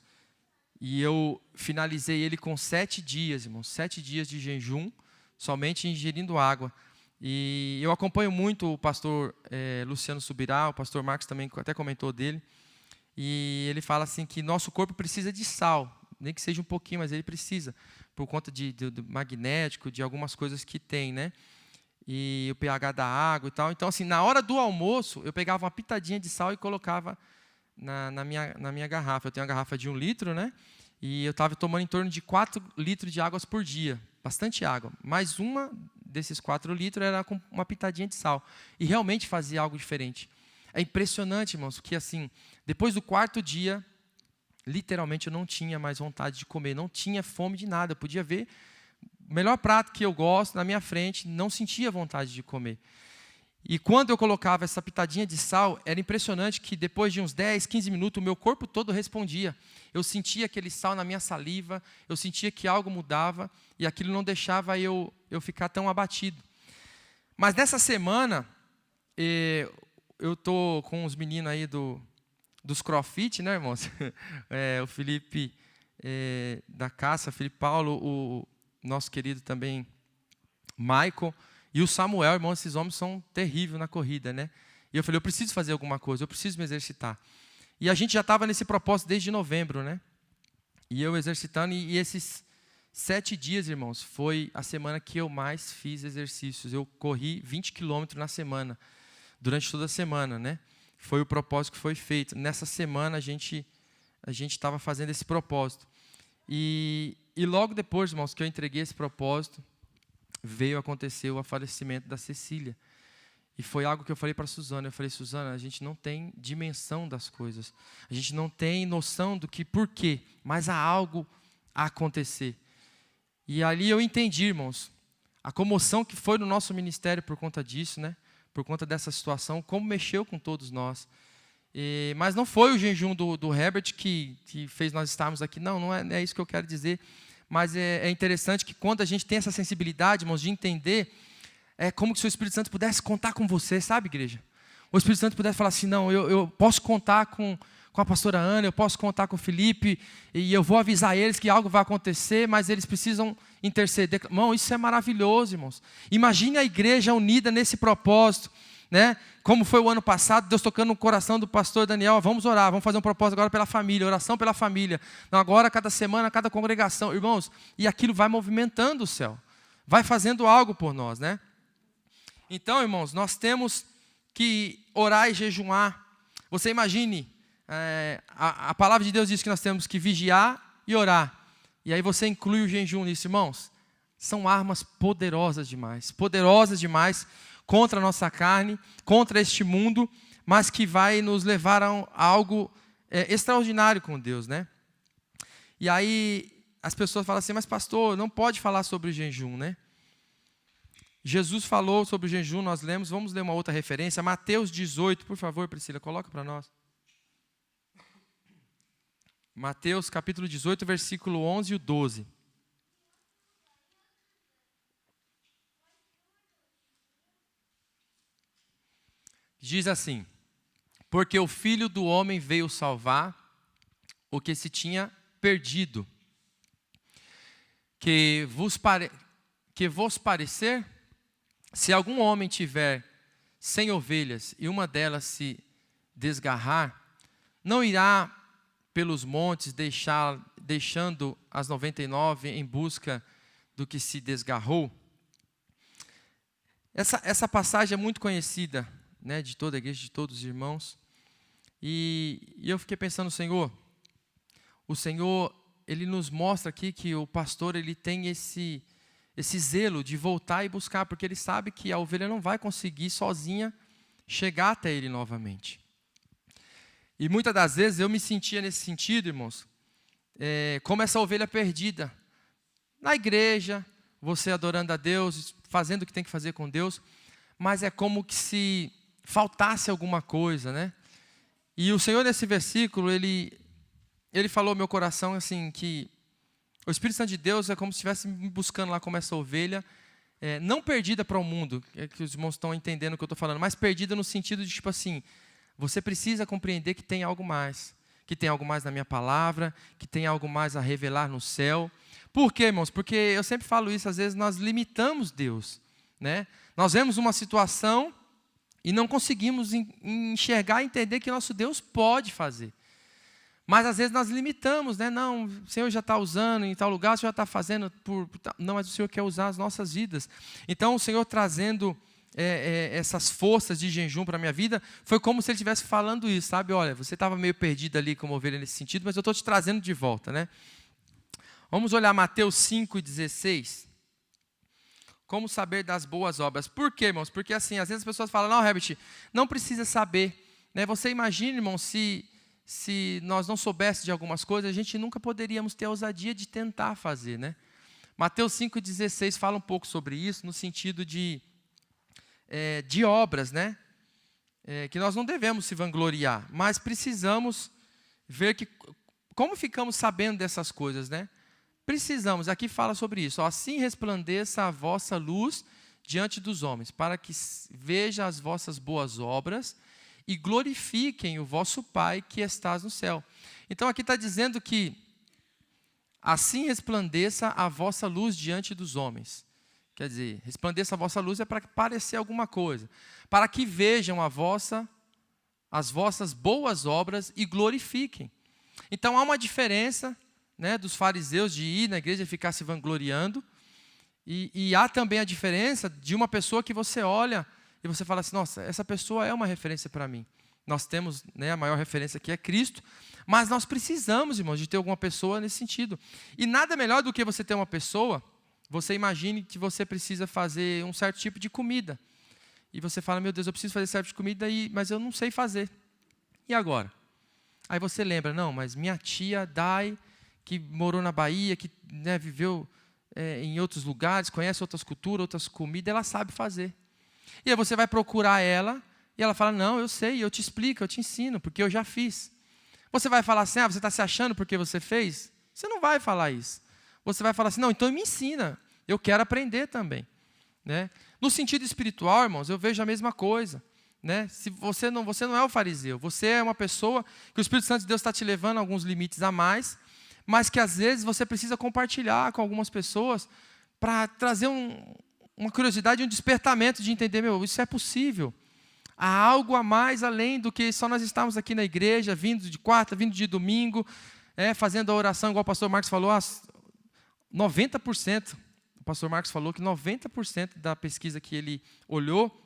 E eu finalizei ele com 7 dias, irmãos. 7 dias de jejum, somente ingerindo água. E eu acompanho muito o pastor Luciano Subirá, o pastor Marcos também até comentou dele. E ele fala assim que nosso corpo precisa de sal, nem que seja um pouquinho, mas ele precisa, por conta do magnético, de algumas coisas que tem, né? E o pH da água e tal. Então, assim, na hora do almoço, eu pegava uma pitadinha de sal e colocava na minha garrafa. Eu tenho uma garrafa de 1 litro, né? E eu estava tomando em torno de 4 litros de água por dia. Bastante água. Mais uma desses 4 litros era com uma pitadinha de sal. E realmente fazia algo diferente. É impressionante, irmãos, que assim, depois do 4º dia, literalmente eu não tinha mais vontade de comer. Não tinha fome de nada. Eu podia ver o melhor prato que eu gosto na minha frente, não sentia vontade de comer. E quando eu colocava essa pitadinha de sal, era impressionante que depois de uns 10, 15 minutos, o meu corpo todo respondia. Eu sentia aquele sal na minha saliva, eu sentia que algo mudava, e aquilo não deixava eu ficar tão abatido. Mas nessa semana, eu estou com os meninos aí dos CrossFit, né, irmãos? O Felipe da Caça, Felipe Paulo, o nosso querido também Michael e o Samuel, irmão, esses homens são terríveis na corrida, né? E eu falei, eu preciso fazer alguma coisa, eu preciso me exercitar. E a gente já estava nesse propósito desde novembro, né? E eu exercitando, e esses 7 dias, irmãos, foi a semana que eu mais fiz exercícios. Eu corri 20 quilômetros na semana, durante toda a semana, né? Foi o propósito que foi feito. Nessa semana a gente estava fazendo esse propósito. E logo depois, irmãos, que eu entreguei esse propósito, veio acontecer o falecimento da Cecília. E foi algo que eu falei para a Suzana. Eu falei, Suzana, a gente não tem dimensão das coisas. A gente não tem noção do que, por quê, mas há algo a acontecer. E ali eu entendi, irmãos, a comoção que foi no nosso ministério por conta disso, né? Por conta dessa situação, como mexeu com todos nós. Mas não foi o jejum do Herbert que fez nós estarmos aqui. Não é isso que eu quero dizer. Mas é interessante que quando a gente tem essa sensibilidade, irmãos, de entender, é como se o Espírito Santo pudesse contar com você, sabe, igreja? O Espírito Santo pudesse falar assim, não, eu posso contar com a pastora Ana, eu posso contar com o Felipe, e eu vou avisar eles que algo vai acontecer, mas eles precisam interceder. Irmão, isso é maravilhoso, irmãos. Imagine a igreja unida nesse propósito, né? Como foi o ano passado, Deus tocando no coração do pastor Daniel, vamos orar, vamos fazer um propósito agora pela família, oração pela família. Não, agora, cada semana, cada congregação, irmãos, e aquilo vai movimentando o céu, vai fazendo algo por nós, né? Então, irmãos, nós temos que orar e jejuar. Você imagine, a palavra de Deus diz que nós temos que vigiar e orar. E aí você inclui o jejum nisso, irmãos. São armas poderosas demais contra a nossa carne, contra este mundo, mas que vai nos levar a algo extraordinário com Deus, né? E aí as pessoas falam assim, mas pastor, não pode falar sobre o jejum, né? Jesus falou sobre o jejum, nós lemos, vamos ler uma outra referência, Mateus 18, por favor, Priscila, coloca para nós. Mateus capítulo 18, versículo 11 e 12. Diz assim, porque o Filho do Homem veio salvar o que se tinha perdido. Que vos parecer, se algum homem tiver 100 ovelhas e uma delas se desgarrar, não irá pelos montes deixando as 99 em busca do que se desgarrou? Essa passagem é muito conhecida, né, de toda a igreja, de todos os irmãos. E eu fiquei pensando, o Senhor, Ele nos mostra aqui que o pastor, ele tem esse zelo de voltar e buscar, porque ele sabe que a ovelha não vai conseguir sozinha chegar até ele novamente. E muitas das vezes eu me sentia nesse sentido, irmãos, como essa ovelha perdida. Na igreja, você adorando a Deus, fazendo o que tem que fazer com Deus, mas é como que se faltasse alguma coisa, né? E o Senhor, nesse versículo, Ele falou ao meu coração assim, que o Espírito Santo de Deus é como se estivesse me buscando lá como essa ovelha, não perdida para o mundo, é que os irmãos estão entendendo o que eu estou falando, mas perdida no sentido de tipo assim, você precisa compreender que tem algo mais na minha palavra, que tem algo mais a revelar no céu. Por quê, irmãos? Porque eu sempre falo isso, às vezes nós limitamos Deus, né? Nós vemos uma situação e não conseguimos enxergar e entender que nosso Deus pode fazer. Mas às vezes nós limitamos, né? Não, o Senhor já está usando em tal lugar, o Senhor já está fazendo não, mas o Senhor quer usar as nossas vidas. Então o Senhor trazendo essas forças de jejum para a minha vida, foi como se Ele estivesse falando isso, sabe? Olha, você estava meio perdido ali como ovelha nesse sentido, mas eu estou te trazendo de volta, né? Vamos olhar Mateus 5,16. Como saber das boas obras? Por quê, irmãos? Porque assim, às vezes as pessoas falam, não, Herbert, não precisa saber, né? Você imagina, irmão, se nós não soubéssemos de algumas coisas, a gente nunca poderíamos ter a ousadia de tentar fazer, né? Mateus 5,16 fala um pouco sobre isso, no sentido de obras, né? Que nós não devemos se vangloriar, mas precisamos ver como ficamos sabendo dessas coisas, né? Precisamos, aqui fala sobre isso, assim resplandeça a vossa luz diante dos homens, para que veja as vossas boas obras e glorifiquem o vosso Pai que estás no céu. Então aqui está dizendo que assim resplandeça a vossa luz diante dos homens. Quer dizer, resplandeça a vossa luz é para parecer alguma coisa, para que vejam as vossas boas obras e glorifiquem. Então há uma diferença, né, dos fariseus de ir na igreja e ficar se vangloriando, e há também a diferença de uma pessoa que você olha e você fala assim, nossa, essa pessoa é uma referência para mim. Nós temos, né, a maior referência aqui é Cristo, mas nós precisamos, irmãos, de ter alguma pessoa nesse sentido. E nada melhor do que você ter uma pessoa, você imagine que você precisa fazer um certo tipo de comida. E você fala, meu Deus, eu preciso fazer certo tipo de comida, mas eu não sei fazer. E agora? Aí você lembra, não, mas minha tia Dai, que morou na Bahia, que, né, viveu em outros lugares, conhece outras culturas, outras comidas, ela sabe fazer. E aí você vai procurar ela E ela fala, não, eu sei, eu te explico, eu te ensino, porque eu já fiz. Você vai falar assim, você está se achando porque você fez? Você não vai falar isso. Você vai falar assim, não, então me ensina, eu quero aprender também. Né? No sentido espiritual, irmãos, eu vejo a mesma coisa. Né? Se você não é o fariseu, você é uma pessoa que o Espírito Santo de Deus está te levando a alguns limites a mais, mas que às vezes você precisa compartilhar com algumas pessoas para trazer uma curiosidade, um despertamento de entender, isso é possível. Há algo a mais além do que só nós estarmos aqui na igreja, vindo de quarta, vindo de domingo, fazendo a oração, igual o pastor Marcos falou, 90%. O pastor Marcos falou que 90% da pesquisa que ele olhou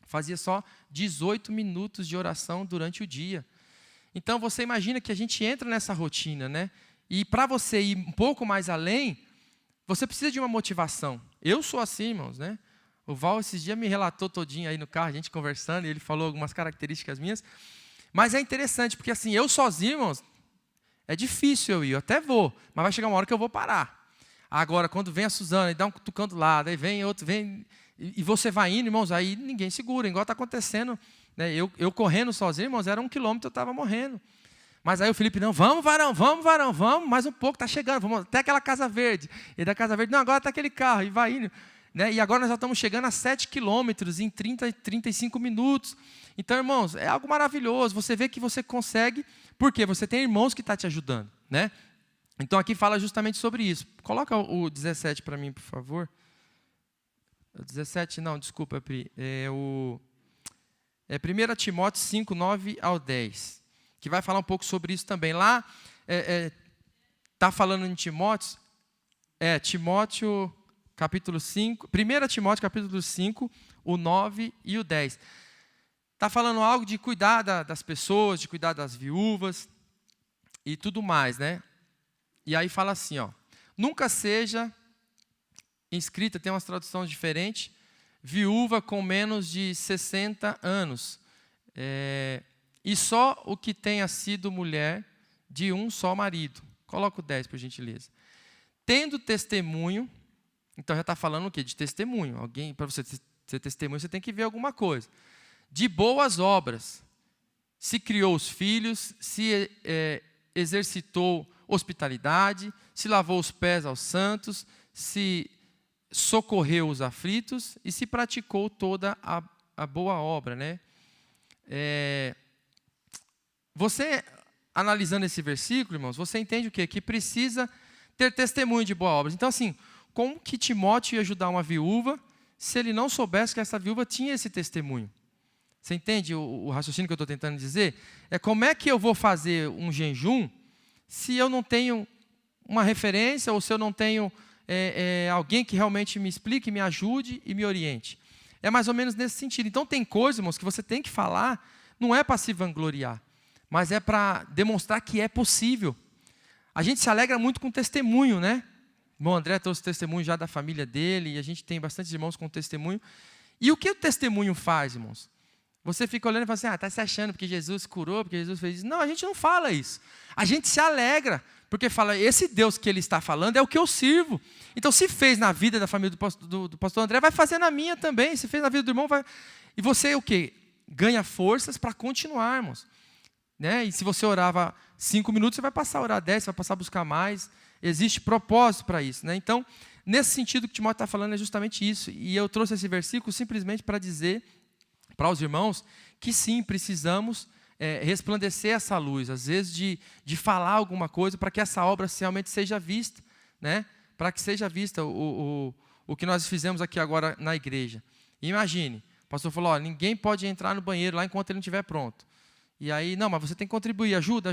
fazia só 18 minutos de oração durante o dia. Então, você imagina que a gente entra nessa rotina, né? E para você ir um pouco mais além, você precisa de uma motivação. Eu sou assim, irmãos, né? O Val, esses dias, me relatou todinho aí no carro, a gente conversando, e ele falou algumas características minhas. Mas é interessante, porque assim, eu sozinho, irmãos, é difícil eu ir, eu até vou, mas vai chegar uma hora que eu vou parar. Agora, quando vem a Suzana e dá um cutucão do lado, aí vem outro, vem, e você vai indo, irmãos, aí ninguém segura, igual está acontecendo. Né? Eu correndo sozinho, irmãos, era 1 quilômetro, eu estava morrendo. Mas aí o Felipe, não, vamos, varão, vamos, mais um pouco, está chegando, vamos até aquela Casa Verde. E da Casa Verde, não, agora está aquele carro, e vai indo. Né? E agora nós já estamos chegando a 7 quilômetros em 35 minutos. Então, irmãos, é algo maravilhoso, você vê que você consegue, porque você tem irmãos que estão te ajudando. Né? Então, aqui fala justamente sobre isso. Coloca o 17 para mim, por favor. O 17, não, desculpa, Pri. É 1 Timóteo 5, 9 ao 10. Que vai falar um pouco sobre isso também. Lá, está falando em Timóteo, Timóteo, capítulo 5, 1 Timóteo, capítulo 5, o 9 e o 10. Está falando algo de cuidar das pessoas, de cuidar das viúvas e tudo mais, né? E aí fala assim, nunca seja inscrita, tem umas traduções diferentes, viúva com menos de 60 anos. E só o que tenha sido mulher de um só marido. Coloca o 10, por gentileza. Tendo testemunho, então já está falando o quê? De testemunho. Alguém, para você ser testemunho, você tem que ver alguma coisa. De boas obras. Se criou os filhos, se exercitou hospitalidade, se lavou os pés aos santos, se socorreu os aflitos e se praticou toda a boa obra. Né? Você, analisando esse versículo, irmãos, você entende o quê? Que precisa ter testemunho de boa obra. Então, assim, como que Timóteo ia ajudar uma viúva se ele não soubesse que essa viúva tinha esse testemunho? Você entende o raciocínio que eu estou tentando dizer? Como é que eu vou fazer um jejum se eu não tenho uma referência ou se eu não tenho alguém que realmente me explique, me ajude e me oriente? É mais ou menos nesse sentido. Então, tem coisas, irmãos, que você tem que falar, não é para se vangloriar, mas é para demonstrar que é possível. A gente se alegra muito com testemunho, né? O irmão André trouxe testemunho já da família dele, e a gente tem bastante irmãos com testemunho. E o que o testemunho faz, irmãos? Você fica olhando e fala assim, está se achando porque Jesus curou, porque Jesus fez isso. Não, a gente não fala isso. A gente se alegra, porque fala, esse Deus que ele está falando é o que eu sirvo. Então, se fez na vida da família do pastor André, vai fazer na minha também. Se fez na vida do irmão, vai... E você o quê? Ganha forças para continuar, irmãos. Né? E se você orava 5 minutos, você vai passar a orar 10, você vai passar a buscar mais. Existe propósito para isso. Né? Então, nesse sentido que Timóteo está falando é justamente isso. E eu trouxe esse versículo simplesmente para dizer para os irmãos que sim, precisamos resplandecer essa luz, às vezes de falar alguma coisa para que essa obra realmente seja vista, né? Para que seja vista o que nós fizemos aqui agora na igreja. E imagine, o pastor falou, ninguém pode entrar no banheiro lá enquanto ele não estiver pronto. E aí, não, mas você tem que contribuir, ajuda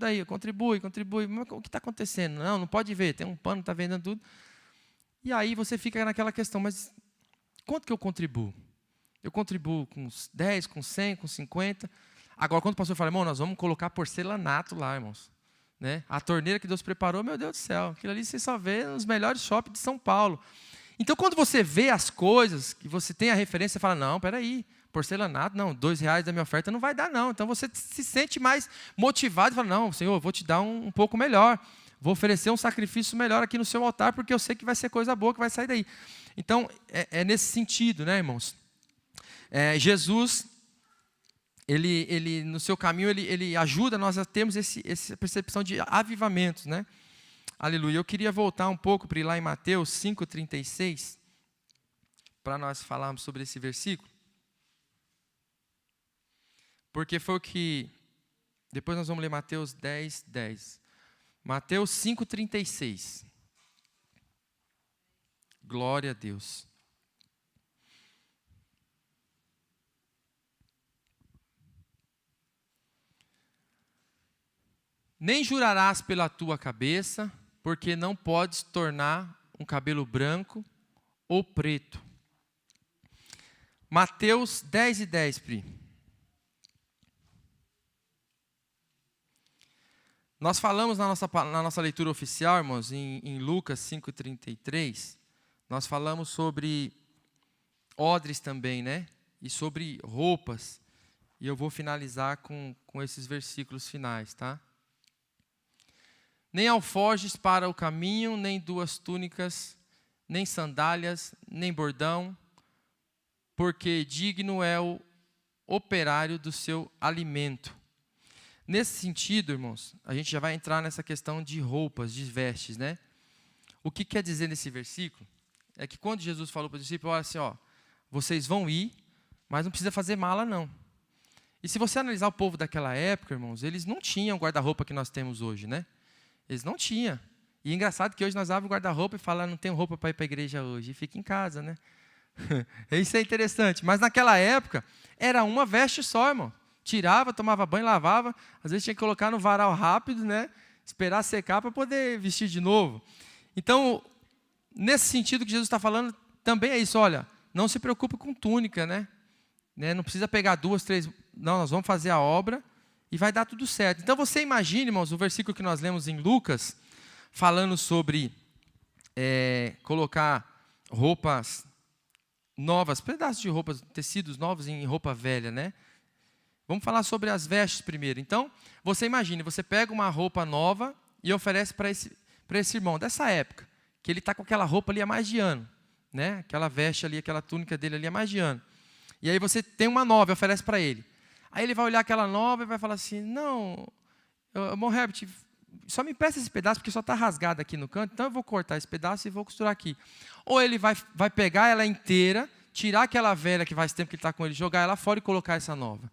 aí, contribui. Mas o que está acontecendo? Não pode ver, tem um pano, está vendendo tudo. E aí você fica naquela questão, mas quanto que eu contribuo? Eu contribuo com 10, com 100, com 50. Agora, quando o pastor fala, irmão, nós vamos colocar porcelanato lá, irmãos. Né? A torneira que Deus preparou, meu Deus do céu, aquilo ali você só vê nos melhores shoppings de São Paulo. Então, quando você vê as coisas, que você tem a referência, você fala, não, peraí, porcelanato, não, R$2 da minha oferta não vai dar, não. Então, você se sente mais motivado e fala, não, Senhor, eu vou te dar um pouco melhor. Vou oferecer um sacrifício melhor aqui no seu altar, porque eu sei que vai ser coisa boa que vai sair daí. Então, é nesse sentido, né, irmãos? Jesus, ele no seu caminho, ele ajuda nós a termos essa percepção de avivamentos, né? Aleluia. Eu queria voltar um pouco para ir lá em Mateus 5,36, para nós falarmos sobre esse versículo. Porque foi o que... Depois nós vamos ler Mateus 10, 10. Mateus 5,36. Glória a Deus. Nem jurarás pela tua cabeça, porque não podes tornar um cabelo branco ou preto. Mateus 10 e 10, Pri. Nós falamos na nossa leitura oficial, irmãos, em Lucas 5,33, nós falamos sobre odres também, né? E sobre roupas. E eu vou finalizar com esses versículos finais, tá? Nem alforjes para o caminho, nem 2 túnicas, nem sandálias, nem bordão, porque digno é o operário do seu alimento. Nesse sentido, irmãos, a gente já vai entrar nessa questão de roupas, de vestes, né? O que quer dizer nesse versículo? É que quando Jesus falou para os discípulos, olha assim, ó, vocês vão ir, mas não precisa fazer mala, não. E se você analisar o povo daquela época, irmãos, eles não tinham o guarda-roupa que nós temos hoje, né? Eles não tinham. E é engraçado que hoje nós abrimos o guarda-roupa e falamos, não tenho roupa para ir para a igreja hoje, e fica em casa, né? Isso é interessante. Mas naquela época, era uma veste só, irmão. Tirava, tomava banho, lavava. Às vezes tinha que colocar no varal rápido, né? Esperar secar para poder vestir de novo. Então, nesse sentido que Jesus está falando, também é isso. Olha, não se preocupe com túnica, né? Não precisa pegar 2, 3... Não, nós vamos fazer a obra e vai dar tudo certo. Então, você imagine, irmãos, o versículo que nós lemos em Lucas, falando sobre colocar roupas novas, pedaços de roupas, tecidos novos em roupa velha, né? Vamos falar sobre as vestes primeiro. Então, você imagine, você pega uma roupa nova e oferece para esse irmão dessa época, que ele está com aquela roupa ali há mais de ano, né? Aquela veste ali, aquela túnica dele ali há mais de ano. E aí você tem uma nova e oferece para ele. Aí ele vai olhar aquela nova e vai falar assim, não, irmão Herbert, só me empresta esse pedaço, porque só está rasgado aqui no canto, então eu vou cortar esse pedaço e vou costurar aqui. Ou ele vai pegar ela inteira, tirar aquela velha que faz tempo que ele está com ele, jogar ela fora e colocar essa nova.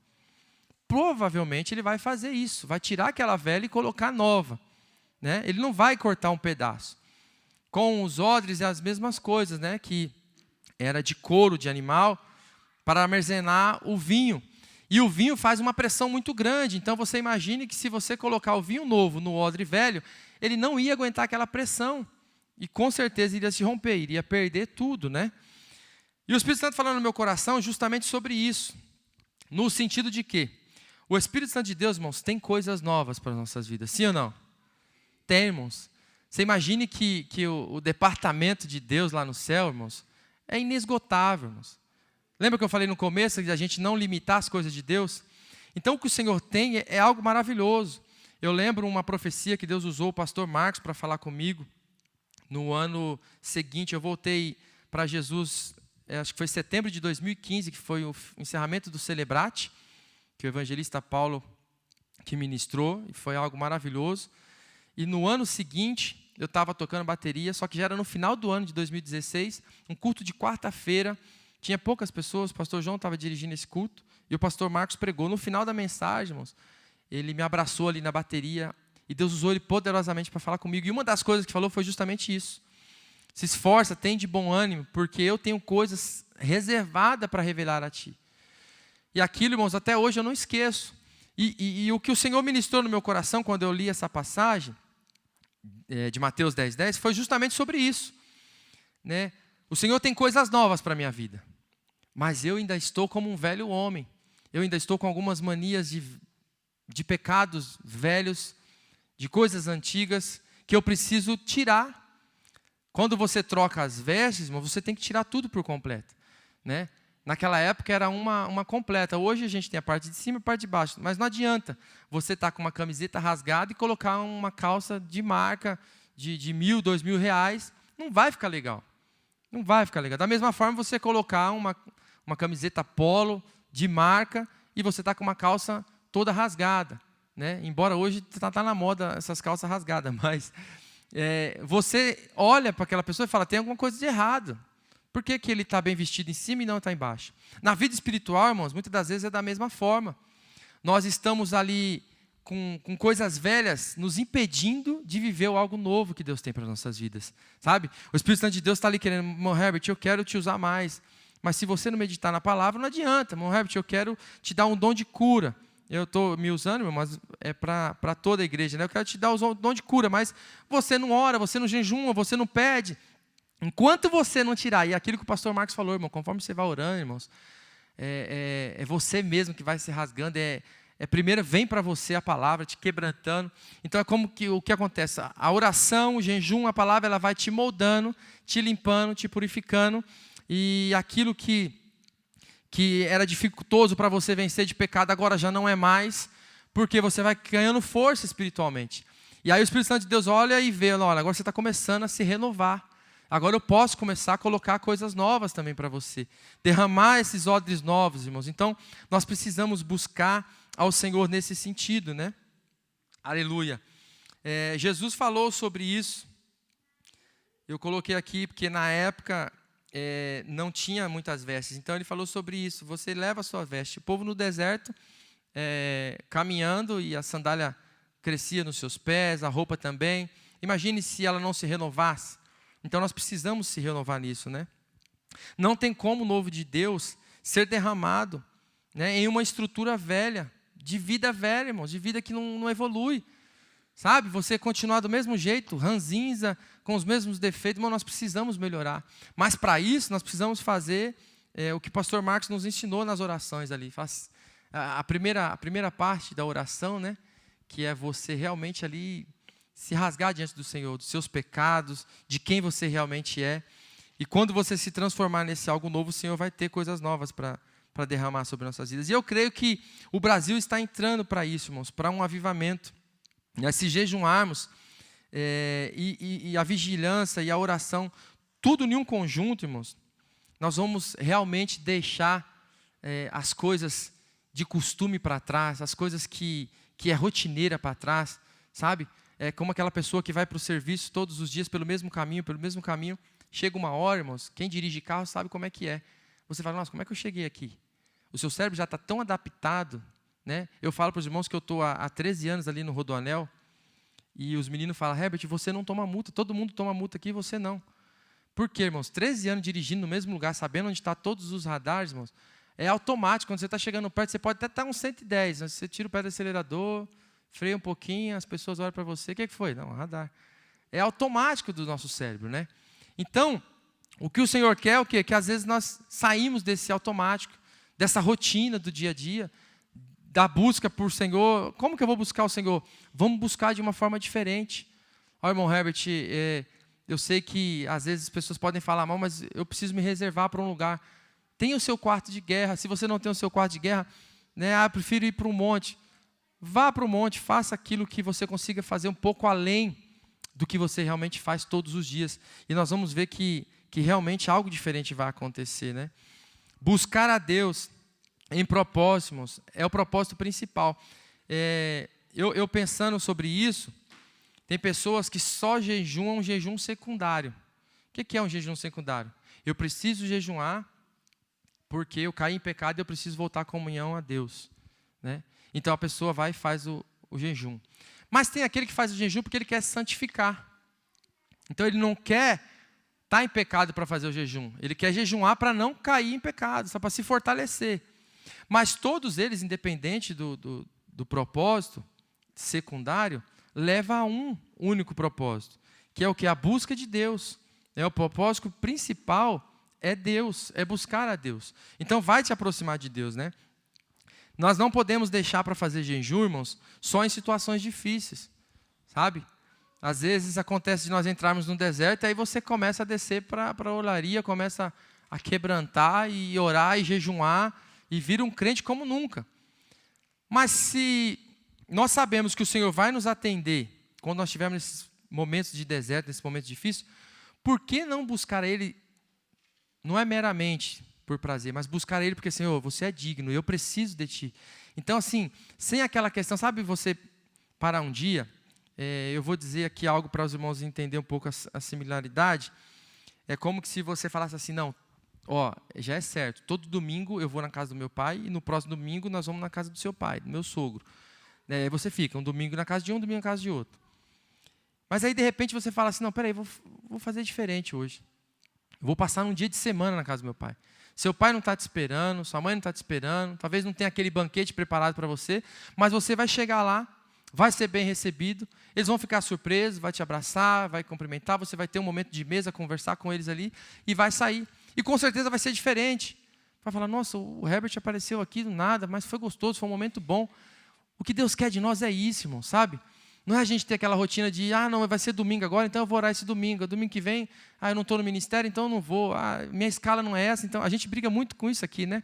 Provavelmente ele vai fazer isso, vai tirar aquela velha e colocar nova, né? Ele não vai cortar um pedaço. Com os odres é as mesmas coisas, né? Que era de couro de animal para armazenar o vinho. E o vinho faz uma pressão muito grande, então você imagine que se você colocar o vinho novo no odre velho, ele não ia aguentar aquela pressão, e com certeza iria se romper, iria perder tudo, né? E o Espírito Santo falando no meu coração justamente sobre isso, no sentido de que o Espírito Santo de Deus, irmãos, tem coisas novas para as nossas vidas, sim ou não? Tem, irmãos. Você imagine que o departamento de Deus lá no céu, irmãos, é inesgotável, irmãos. Lembra que eu falei no começo de a gente não limitar as coisas de Deus? Então, o que o Senhor tem é algo maravilhoso. Eu lembro uma profecia que Deus usou o pastor Marcos para falar comigo. No ano seguinte, eu voltei para Jesus, acho que foi setembro de 2015, que foi o encerramento do Celebrate, que o evangelista Paulo que ministrou, e foi algo maravilhoso. E no ano seguinte, eu estava tocando bateria, só que já era no final do ano de 2016, um culto de quarta-feira. Tinha poucas pessoas, o pastor João estava dirigindo esse culto, e o pastor Marcos pregou. No final da mensagem, irmãos, ele me abraçou ali na bateria, e Deus usou ele poderosamente para falar comigo. E uma das coisas que falou foi justamente isso. Se esforça, tem de bom ânimo, porque eu tenho coisas reservadas para revelar a ti. E aquilo, irmãos, até hoje eu não esqueço. E o que o Senhor ministrou no meu coração, quando eu li essa passagem, de Mateus 10, 10, foi justamente sobre isso, né? O Senhor tem coisas novas para a minha vida, mas eu ainda estou como um velho homem. Eu ainda estou com algumas manias de pecados velhos, de coisas antigas, que eu preciso tirar. Quando você troca as vestes, você tem que tirar tudo por completo, né? Naquela época era uma completa. Hoje a gente tem a parte de cima e a parte de baixo. Mas não adianta você estar com uma camiseta rasgada e colocar uma calça de marca de R$1.000, R$2.000. Não vai ficar legal. Não vai ficar legal. Da mesma forma, você colocar uma camiseta polo de marca e você está com uma calça toda rasgada, né? Embora hoje tá na moda essas calças rasgadas, mas você olha para aquela pessoa e fala, tem alguma coisa de errado. Por que ele está bem vestido em cima e não está embaixo? Na vida espiritual, irmãos, muitas das vezes é da mesma forma. Nós estamos ali com coisas velhas nos impedindo de viver algo novo que Deus tem para as nossas vidas, sabe? O Espírito Santo de Deus está ali querendo, irmão Herbert, eu quero te usar mais. Mas se você não meditar na palavra, não adianta. Irmão Herbert, eu quero te dar um dom de cura. Eu estou me usando, irmão, mas é para toda a igreja, né? Eu quero te dar um dom de cura, mas você não ora, você não jejuma, você não pede. Enquanto você não tirar, e aquilo que o pastor Marcos falou, irmão, conforme você vai orando, irmãos, é você mesmo que vai se rasgando, primeiro vem para você a palavra, te quebrantando. Então é como que o que acontece? A oração, o jejum, a palavra, ela vai te moldando, te limpando, te purificando, e aquilo que era dificultoso para você vencer de pecado, agora já não é mais, porque você vai ganhando força espiritualmente. E aí o Espírito Santo de Deus olha e vê, olha, agora você está começando a se renovar. Agora eu posso começar a colocar coisas novas também para você. Derramar esses odres novos, irmãos. Então, nós precisamos buscar ao Senhor nesse sentido, né? Aleluia. Jesus falou sobre isso. Eu coloquei aqui porque na época não tinha muitas vestes. Então, ele falou sobre isso. Você leva a sua veste. O povo no deserto, caminhando, e a sandália crescia nos seus pés, a roupa também. Imagine se ela não se renovasse. Então, nós precisamos se renovar nisso, né? Não tem como o novo de Deus ser derramado, né, em uma estrutura velha, de vida velha, irmãos, de vida que não evolui. Sabe? Você continuar do mesmo jeito, ranzinza, com os mesmos defeitos, irmão, nós precisamos melhorar. Mas, para isso, nós precisamos fazer o que o pastor Marcos nos ensinou nas orações ali. A primeira parte da oração, né, que é você realmente ali se rasgar diante do Senhor, dos seus pecados, de quem você realmente é. E quando você se transformar nesse algo novo, o Senhor vai ter coisas novas para derramar sobre nossas vidas. E eu creio que o Brasil está entrando para isso, irmãos, para um avivamento. Se jejuarmos, e a vigilância e a oração, tudo em um conjunto, irmãos, nós vamos realmente deixar as coisas de costume para trás, as coisas que é rotineira para trás, sabe? É como aquela pessoa que vai para o serviço todos os dias pelo mesmo caminho, chega uma hora, irmãos, quem dirige carro sabe como é que é. Você fala, nossa, como é que eu cheguei aqui? O seu cérebro já está tão adaptado, né? Eu falo para os irmãos que eu estou há 13 anos ali no Rodoanel, e os meninos falam, Herbert, você não toma multa, todo mundo toma multa aqui, você não. Por quê, irmãos? 13 anos dirigindo no mesmo lugar, sabendo onde estão todos os radares, irmãos, é automático, quando você está chegando perto, você pode até estar uns 110, mas você tira o pé do acelerador, freia um pouquinho, as pessoas olham para você, o que foi? Não, radar. É automático do nosso cérebro, né? Então, o que o Senhor quer é o quê? Que às vezes nós saímos desse automático, dessa rotina do dia a dia, da busca por Senhor. Como que eu vou buscar o Senhor? Vamos buscar de uma forma diferente. Olha, irmão Herbert, eu sei que às vezes as pessoas podem falar, mas eu preciso me reservar para um lugar. Tenha o seu quarto de guerra. Se você não tem o seu quarto de guerra, né, eu prefiro ir para um monte. Vá para o monte, faça aquilo que você consiga fazer um pouco além do que você realmente faz todos os dias. E nós vamos ver que realmente algo diferente vai acontecer, né? Buscar a Deus em propósitos é o propósito principal. Eu pensando sobre isso, tem pessoas que só jejuam um jejum secundário. O que é um jejum secundário? Eu preciso jejuar porque eu caí em pecado e eu preciso voltar à comunhão a Deus, né? Então a pessoa vai e faz o jejum. Mas tem aquele que faz o jejum porque ele quer se santificar. Então ele não quer estar em pecado para fazer o jejum. Ele quer jejuar para não cair em pecado, só para se fortalecer. Mas todos eles, independente do propósito secundário, levam a um único propósito, que é o que? A busca de Deus. O propósito principal é Deus, é buscar a Deus. Então vai te aproximar de Deus, né? Nós não podemos deixar para fazer jejum, irmãos, só em situações difíceis, sabe? Às vezes acontece de nós entrarmos no deserto, e aí você começa a descer para a olaria, começa a quebrantar e orar e jejuar, e vira um crente como nunca. Mas se nós sabemos que o Senhor vai nos atender, quando nós estivermos nesses momentos de deserto, nesses momentos difíceis, por que não buscar Ele? Não é meramente por prazer, mas buscar Ele porque, Senhor, você é digno, eu preciso de Ti. Então, assim, sem aquela questão, sabe, você parar um dia, eu vou dizer aqui algo para os irmãos entenderem um pouco a similaridade. É como que se você falasse assim, não, ó, já é certo, todo domingo eu vou na casa do meu pai e no próximo domingo nós vamos na casa do seu pai, do meu sogro. Aí você fica um domingo na casa de um domingo na casa de outro. Mas aí, de repente, você fala assim, não, peraí, vou fazer diferente hoje. Eu vou passar um dia de semana na casa do meu pai. Seu pai não está te esperando, sua mãe não está te esperando, talvez não tenha aquele banquete preparado para você, mas você vai chegar lá, vai ser bem recebido, eles vão ficar surpresos, vai te abraçar, vai cumprimentar, você vai ter um momento de mesa, conversar com eles ali e vai sair. E com certeza vai ser diferente. Vai falar, nossa, o Herbert apareceu aqui do nada, mas foi gostoso, foi um momento bom. O que Deus quer de nós é isso, irmão, sabe? Não é a gente ter aquela rotina de, não, vai ser domingo agora, então eu vou orar esse domingo. Domingo que vem, eu não estou no ministério, então eu não vou. Minha escala não é essa. Então, a gente briga muito com isso aqui, né?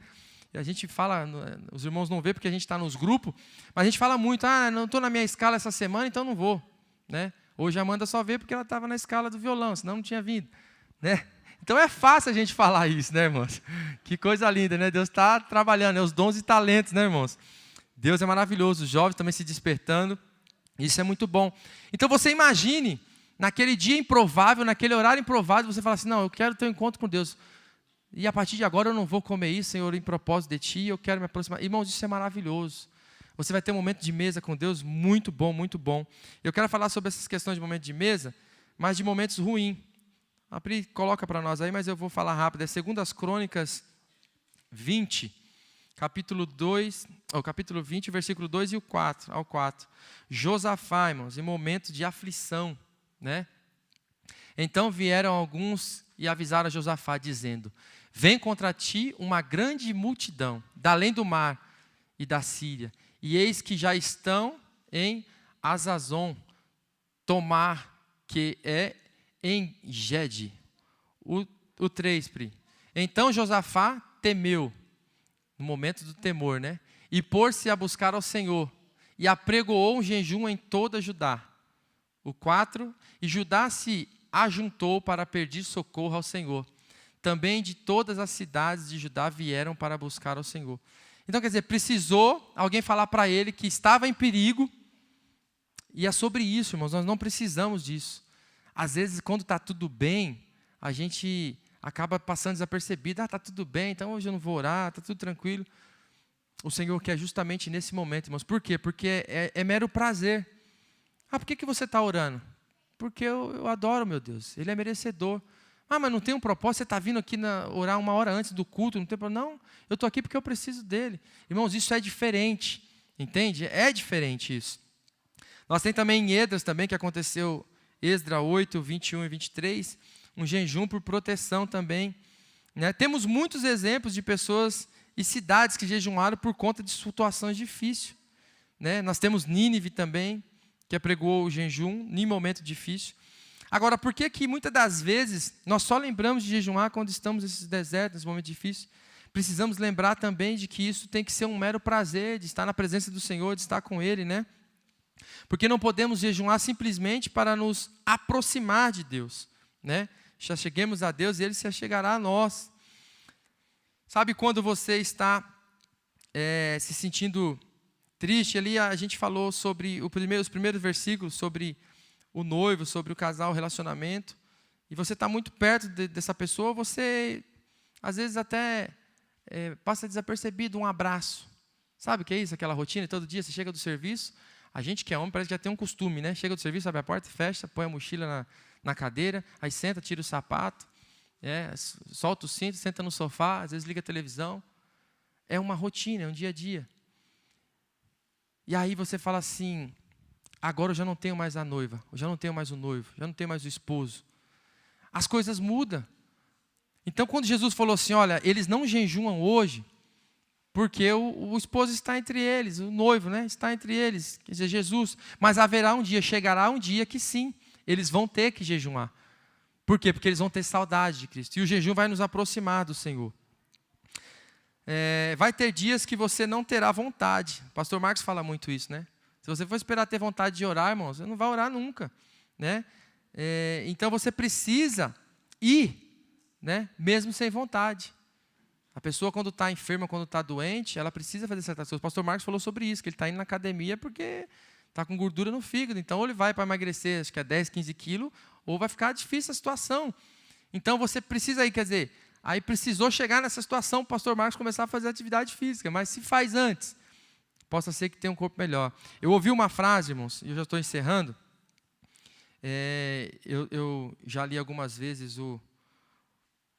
A gente fala, os irmãos não vê porque a gente está nos grupos, mas a gente fala muito, não estou na minha escala essa semana, então não vou. Né? Hoje a Amanda só vê porque ela estava na escala do violão, senão não tinha vindo. Né? Então é fácil a gente falar isso, né, irmãos? Que coisa linda, né? Deus está trabalhando, os dons e talentos, né, irmãos? Deus é maravilhoso, os jovens também se despertando. Isso é muito bom. Então você imagine, naquele dia improvável, naquele horário improvável, você fala assim, não, eu quero ter um encontro com Deus. E a partir de agora eu não vou comer isso, Senhor, em propósito de Ti, eu quero me aproximar. Irmãos, isso é maravilhoso. Você vai ter um momento de mesa com Deus muito bom, muito bom. Eu quero falar sobre essas questões de momento de mesa, mas de momentos ruins. A Pri coloca para nós aí, mas eu vou falar rápido. É 2 Crônicas 20, capítulo 20, versículo 2 e ao 4. Josafá, irmãos, em momento de aflição, né? Então vieram alguns e avisaram a Josafá, dizendo, vem contra ti uma grande multidão, da além do mar e da Síria, e eis que já estão em Azazon, Tomar, que é em Gede. O 3, Pri. Então Josafá temeu, no momento do temor, né? E pôs-se a buscar ao Senhor, e apregoou um jejum em toda Judá. O 4, e Judá se ajuntou para pedir socorro ao Senhor. Também de todas as cidades de Judá vieram para buscar ao Senhor. Então, quer dizer, precisou alguém falar para ele que estava em perigo, e é sobre isso, irmãos, nós não precisamos disso. Às vezes, quando está tudo bem, a gente acaba passando desapercebido, está tudo bem, então hoje eu não vou orar, está tudo tranquilo. O Senhor quer justamente nesse momento, irmãos. Por quê? Porque é mero prazer. Por que você está orando? Porque eu adoro, meu Deus, Ele é merecedor. Mas não tem um propósito, você está vindo aqui orar 1 hora antes do culto, não tem problema. Não, eu estou aqui porque eu preciso dEle. Irmãos, isso é diferente, entende? É diferente isso. Nós temos também em Esdras, também, que aconteceu, Esdras 8, 21 e 23, um jejum por proteção também. Né? Temos muitos exemplos de pessoas e cidades que jejuaram por conta de situações difíceis. Né? Nós temos Nínive também, que apregoou o jejum em momento difícil. Agora, por que muitas das vezes nós só lembramos de jejuar quando estamos nesses desertos, nesses momentos difíceis? Precisamos lembrar também de que isso tem que ser um mero prazer, de estar na presença do Senhor, de estar com Ele, né? Porque não podemos jejuar simplesmente para nos aproximar de Deus, né? Já cheguemos a Deus e Ele se achegará a nós. Sabe quando você está se sentindo triste? Ali a gente falou sobre os primeiros versículos, sobre o noivo, sobre o casal, o relacionamento. E você está muito perto dessa pessoa, você às vezes até passa desapercebido um abraço. Sabe o que é isso? Aquela rotina, todo dia você chega do serviço. A gente que é homem parece que já tem um costume, né? Chega do serviço, abre a porta, fecha, põe a mochila na cadeira, aí senta, tira o sapato, solta o cinto, senta no sofá, às vezes liga a televisão. É uma rotina, é um dia a dia. E aí você fala assim, agora eu já não tenho mais a noiva, eu já não tenho mais o noivo, já não tenho mais o esposo. As coisas mudam. Então quando Jesus falou assim, olha, eles não jejuam hoje, porque o esposo está entre eles, o noivo, né, está entre eles, quer dizer, Jesus. Mas chegará um dia que sim, eles vão ter que jejuar. Por quê? Porque eles vão ter saudade de Cristo. E o jejum vai nos aproximar do Senhor. Vai ter dias que você não terá vontade. O pastor Marcos fala muito isso, né? Se você for esperar ter vontade de orar, irmãos, você não vai orar nunca, né? Então você precisa ir, né, mesmo sem vontade. A pessoa, quando está enferma, quando está doente, ela precisa fazer certas coisas. O pastor Marcos falou sobre isso, que ele está indo na academia porque está com gordura no fígado. Então, ou ele vai para emagrecer, acho que é 10, 15 quilos, ou vai ficar difícil a situação. Então, você precisa aí, quer dizer, aí precisou chegar nessa situação, o pastor Marcos começar a fazer atividade física. Mas se faz antes, possa ser que tenha um corpo melhor. Eu ouvi uma frase, irmãos, e eu já estou encerrando. Eu já li algumas vezes o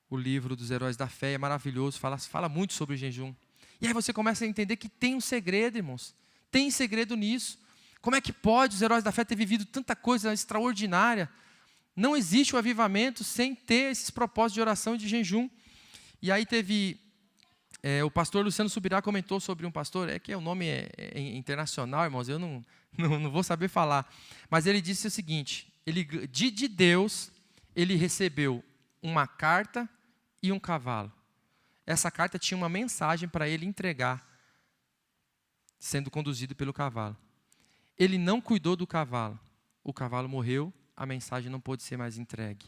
livro dos Heróis da Fé, é maravilhoso, fala muito sobre o jejum. E aí você começa a entender que tem um segredo, irmãos. Tem segredo nisso. Como é que pode os Heróis da Fé ter vivido tanta coisa extraordinária? Não existe o avivamento sem ter esses propósitos de oração e de jejum. E aí teve... o pastor Luciano Subirá comentou sobre um pastor, que o nome é internacional, irmãos, eu não vou saber falar. Mas ele disse o seguinte, de Deus, ele recebeu uma carta e um cavalo. Essa carta tinha uma mensagem para ele entregar, sendo conduzido pelo cavalo. Ele não cuidou do cavalo. O cavalo morreu, a mensagem não pôde ser mais entregue.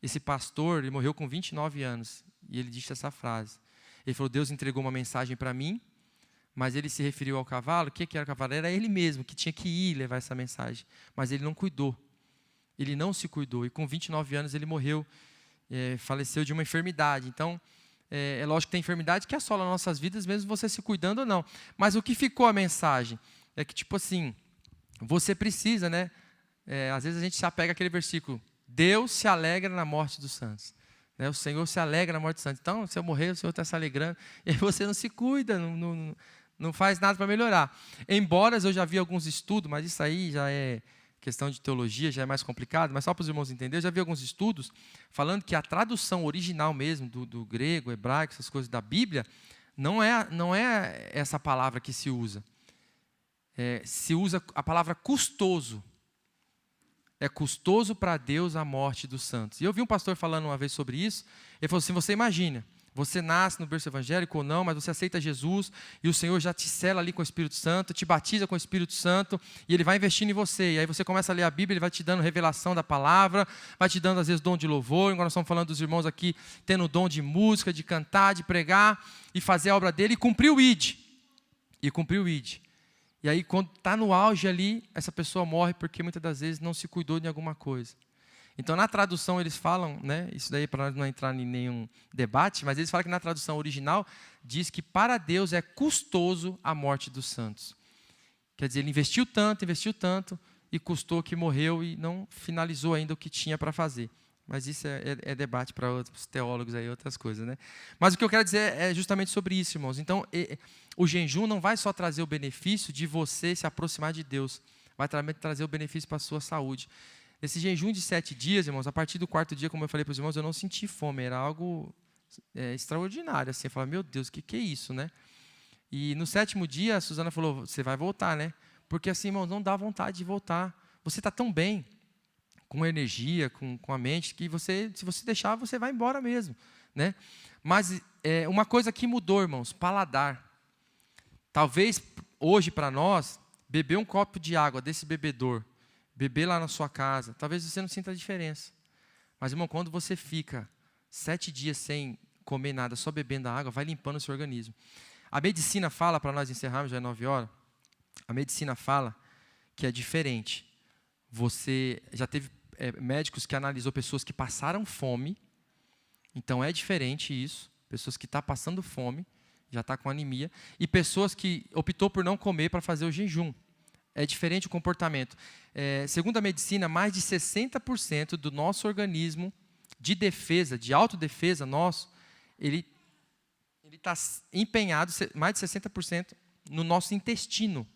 Esse pastor, ele morreu com 29 anos, e ele disse essa frase. Ele falou, Deus entregou uma mensagem para mim, mas ele se referiu ao cavalo. O que era o cavalo? Era ele mesmo que tinha que ir levar essa mensagem. Mas ele não cuidou. Ele não se cuidou. E com 29 anos ele morreu, faleceu de uma enfermidade. Então, é lógico que tem enfermidade que assola nossas vidas, mesmo você se cuidando ou não. Mas o que ficou a mensagem? É que, tipo assim, você precisa, né? Às vezes a gente se apega àquele versículo, Deus se alegra na morte dos santos. O Senhor se alegra na morte dos santos. Então, se eu morrer, o Senhor está se alegrando. E aí você não se cuida, não faz nada para melhorar. Embora eu já vi alguns estudos, mas isso aí já é questão de teologia, já é mais complicado, mas só para os irmãos entenderem, eu já vi alguns estudos falando que a tradução original mesmo, do grego, hebraico, essas coisas da Bíblia, não é essa palavra que se usa. Se usa a palavra custoso. É custoso para Deus a morte dos santos. E eu vi um pastor falando uma vez sobre isso. Ele falou assim, você imagina, você nasce no berço evangélico ou não, mas você aceita Jesus e o Senhor já te sela ali com o Espírito Santo, te batiza com o Espírito Santo e Ele vai investindo em você. E aí você começa a ler a Bíblia, Ele vai te dando revelação da palavra, vai te dando às vezes dom de louvor. Agora nós estamos falando dos irmãos aqui tendo o dom de música, de cantar, de pregar e fazer a obra dele e cumprir o ID. E aí, quando está no auge ali, essa pessoa morre porque muitas das vezes não se cuidou de alguma coisa. Então, na tradução, eles falam, né, isso daí para nós não entrar em nenhum debate, mas eles falam que na tradução original diz que para Deus é custoso a morte dos santos. Quer dizer, ele investiu tanto, e custou que morreu e não finalizou ainda o que tinha para fazer. Mas isso é debate para outros teólogos, aí, outras coisas, né? Mas o que eu quero dizer é justamente sobre isso, irmãos. Então, o jejum não vai só trazer o benefício de você se aproximar de Deus, vai trazer o benefício para a sua saúde. Esse jejum de 7 dias, irmãos, a partir do 4º dia, como eu falei para os irmãos, eu não senti fome, era algo extraordinário. Assim, eu falava, meu Deus, o que é isso, né? E no 7º dia, a Suzana falou, você vai voltar, né? Porque assim, irmãos, não dá vontade de voltar. Você está tão bem, com energia, com a mente, que se você deixar, você vai embora mesmo, né? Mas uma coisa que mudou, irmãos, paladar. Talvez hoje para nós, beber um copo de água desse bebedor, beber lá na sua casa, talvez você não sinta a diferença. Mas, irmão, quando você fica 7 dias sem comer nada, só bebendo a água, vai limpando o seu organismo. A medicina fala, para nós encerrarmos, já é 9 horas, a medicina fala que é diferente. Você já teve médicos que analisou pessoas que passaram fome, então é diferente isso, pessoas que estão passando fome, já está com anemia, e pessoas que optou por não comer para fazer o jejum. É diferente o comportamento. Segundo a medicina, mais de 60% do nosso organismo de defesa, de autodefesa nosso, ele está empenhado, mais de 60%, no nosso intestino.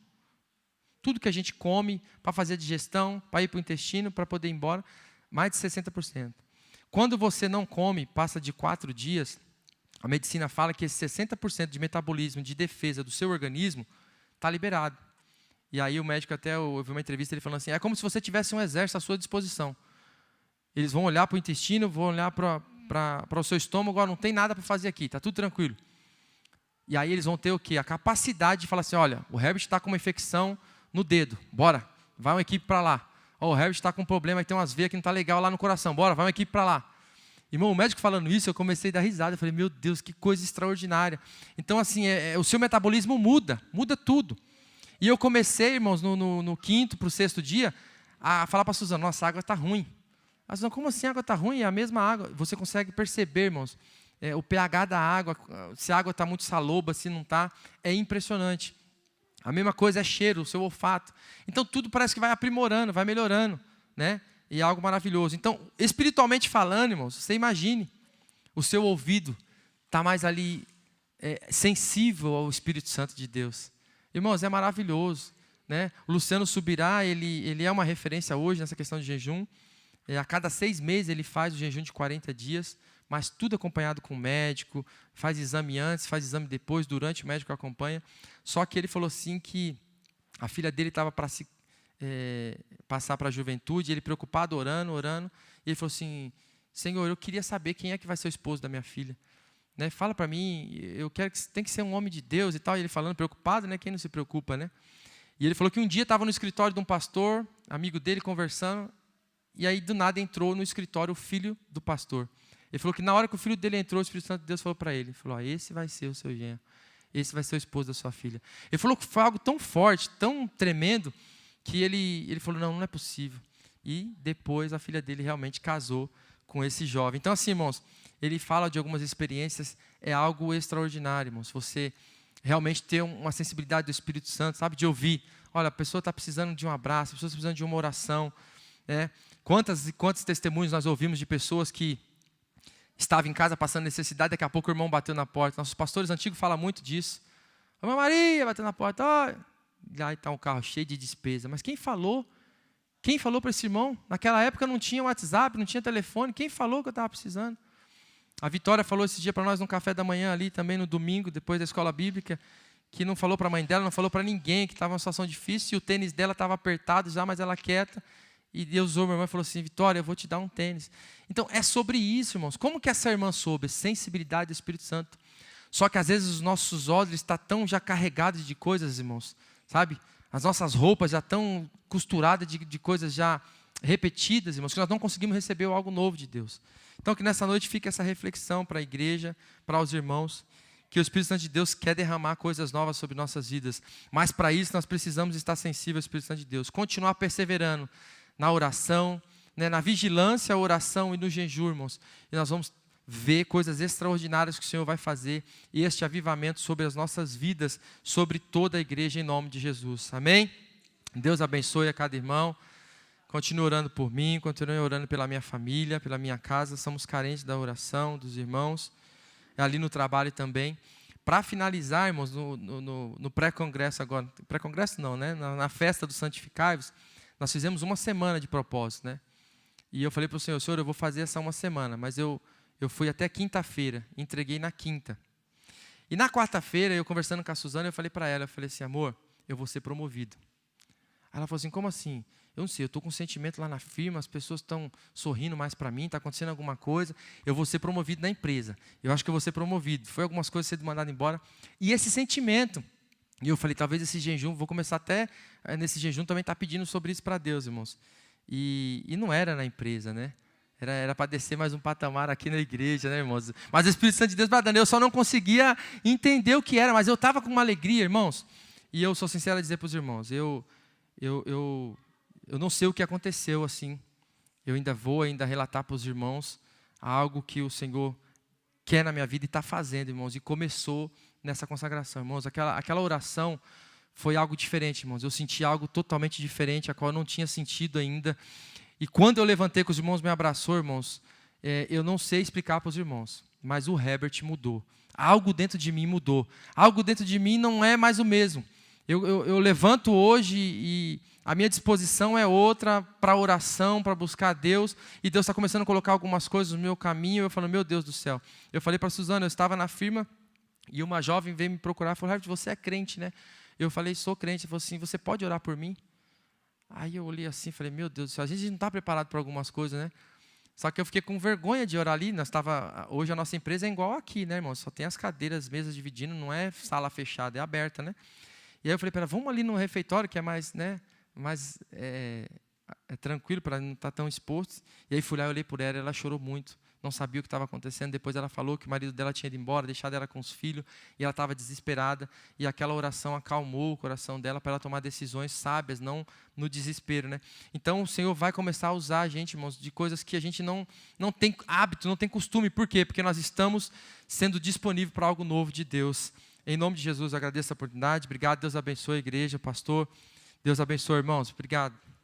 Tudo que a gente come para fazer a digestão, para ir para o intestino, para poder ir embora, mais de 60%. Quando você não come, passa de 4 dias, a medicina fala que esse 60% de metabolismo, de defesa do seu organismo, está liberado. E aí o médico até, eu vi uma entrevista, ele falando assim, é como se você tivesse um exército à sua disposição. Eles vão olhar para o intestino, vão olhar para o seu estômago, agora não tem nada para fazer aqui, está tudo tranquilo. E aí eles vão ter o quê? A capacidade de falar assim, olha, o Herbert está com uma infecção no dedo, bora, vai uma equipe para lá. O Herbert está com um problema, tem umas veias que não está legal lá no coração, bora, vai uma equipe para lá. Irmão, o médico falando isso, eu comecei a dar risada. Eu falei, meu Deus, que coisa extraordinária. Então, assim, o seu metabolismo muda tudo. E eu comecei, irmãos, no quinto para o sexto dia, a falar para a Suzana, nossa, a água está ruim. A Suzana, como assim a água está ruim? É a mesma água. Você consegue perceber, irmãos, o pH da água, se a água está muito saloba, se não está, é impressionante. A mesma coisa é cheiro, o seu olfato. Então, tudo parece que vai aprimorando, vai melhorando, né? E é algo maravilhoso. Então, espiritualmente falando, irmãos, você imagine, o seu ouvido está mais ali sensível ao Espírito Santo de Deus. Irmãos, é maravilhoso, né? O Luciano Subirá, ele é uma referência hoje nessa questão de jejum. A cada 6 meses ele faz o jejum de 40 dias, mas tudo acompanhado com o médico, faz exame antes, faz exame depois, durante o médico acompanha. Só que ele falou assim que a filha dele estava para se passar para a juventude, ele preocupado, orando, e ele falou assim, Senhor, eu queria saber quem é que vai ser o esposo da minha filha. Né? Fala para mim, eu quero que tem que ser um homem de Deus e tal. E ele falando, preocupado, né? Quem não se preocupa, né? E ele falou que um dia estava no escritório de um pastor, amigo dele, conversando, e aí do nada entrou no escritório o filho do pastor. Ele falou que na hora que o filho dele entrou, o Espírito Santo de Deus falou para ele, falou, esse vai ser o seu genro, esse vai ser o esposo da sua filha. Ele falou que foi algo tão forte, tão tremendo, que ele falou, não é possível. E depois a filha dele realmente casou com esse jovem. Então assim, irmãos, ele fala de algumas experiências, é algo extraordinário, irmãos. Você realmente ter uma sensibilidade do Espírito Santo, sabe, de ouvir, olha, a pessoa está precisando de um abraço, a pessoa está precisando de uma oração. Né? Quantos testemunhos nós ouvimos de pessoas que estavam em casa passando necessidade, daqui a pouco o irmão bateu na porta. Nossos pastores antigos falam muito disso. A Mãe Maria bateu na porta, lá está um carro cheio de despesa. Mas quem falou? Quem falou para esse irmão? Naquela época não tinha WhatsApp, não tinha telefone. Quem falou que eu estava precisando? A Vitória falou esse dia para nós no café da manhã ali, também no domingo, depois da escola bíblica, que não falou para a mãe dela, não falou para ninguém, que estava uma situação difícil, e o tênis dela estava apertado já, mas ela quieta. E Deus usou minha irmã e falou assim, Vitória, eu vou te dar um tênis. Então, é sobre isso, irmãos. Como que essa irmã soube? Sensibilidade do Espírito Santo. Só que às vezes os nossos olhos estão tão já carregados de coisas, irmãos. Sabe? As nossas roupas já estão costuradas de coisas já repetidas, irmãos, que nós não conseguimos receber algo novo de Deus. Então, que nessa noite fique essa reflexão para a igreja, para os irmãos, que o Espírito Santo de Deus quer derramar coisas novas sobre nossas vidas. Mas para isso nós precisamos estar sensíveis ao Espírito Santo de Deus. Continuar perseverando na oração, né, na vigilância, a oração e no jejum, irmãos. E nós vamos ver coisas extraordinárias que o Senhor vai fazer, e este avivamento sobre as nossas vidas, sobre toda a igreja, em nome de Jesus. Amém? Deus abençoe a cada irmão. Continue orando por mim, continue orando pela minha família, pela minha casa. Somos carentes da oração dos irmãos, ali no trabalho também. Para finalizar, irmãos, no pré-congresso agora, pré-congresso não, né? Na festa dos santificados, nós fizemos uma semana de propósito, né? E eu falei para o Senhor, eu vou fazer essa uma semana, mas eu fui até quinta-feira, entreguei na quinta. E na quarta-feira, eu conversando com a Suzana, eu falei para ela, eu falei assim, amor, eu vou ser promovido. Aí ela falou assim, como assim? Eu não sei, eu estou com um sentimento lá na firma, as pessoas estão sorrindo mais para mim, está acontecendo alguma coisa, eu vou ser promovido na empresa. Eu acho que eu vou ser promovido. Foi algumas coisas sendo mandado embora. E esse sentimento, e eu falei, talvez esse jejum, vou começar até nesse jejum também estar pedindo sobre isso para Deus, irmãos. E não era na empresa, né? Era para descer mais um patamar aqui na igreja, né, irmãos? Mas o Espírito Santo de Deus vai dando, eu só não conseguia entender o que era, mas eu estava com uma alegria, irmãos. E eu sou sincero a dizer para os irmãos, eu não sei o que aconteceu assim. Eu ainda vou relatar para os irmãos algo que o Senhor quer na minha vida e está fazendo, irmãos. E começou nessa consagração, irmãos. Aquela oração foi algo diferente, irmãos. Eu senti algo totalmente diferente, a qual eu não tinha sentido ainda. E quando eu levantei que os irmãos me abraçou, irmãos, eu não sei explicar para os irmãos, mas o Herbert mudou. Algo dentro de mim mudou. Algo dentro de mim não é mais o mesmo. Eu levanto hoje e a minha disposição é outra para oração, para buscar a Deus. E Deus está começando a colocar algumas coisas no meu caminho. Eu falo, meu Deus do céu. Eu falei para a Suzana, eu estava na firma e uma jovem veio me procurar e falou, Herbert, você é crente, né? Eu falei, sou crente. Ele falou assim, você pode orar por mim? Aí eu olhei assim e falei, meu Deus do céu, a gente não está preparado para algumas coisas, né? Só que eu fiquei com vergonha de orar ali. Hoje a nossa empresa é igual aqui, né, irmão? Só tem as cadeiras, mesas dividindo, não é sala fechada, é aberta, né? E aí eu falei para ela, vamos ali no refeitório, que é mais, né, mais tranquilo para não estar tão exposto. E aí fui lá, eu olhei por ela, ela chorou muito. Não sabia o que estava acontecendo. Depois ela falou que o marido dela tinha ido embora, deixado ela com os filhos, e ela estava desesperada. E aquela oração acalmou o coração dela para ela tomar decisões sábias, não no desespero, né? Então o Senhor vai começar a usar a gente, irmãos, de coisas que a gente não tem hábito, não tem costume. Por quê? Porque nós estamos sendo disponíveis para algo novo de Deus. Em nome de Jesus, eu agradeço a oportunidade. Obrigado, Deus abençoe a igreja, pastor. Deus abençoe, irmãos. Obrigado.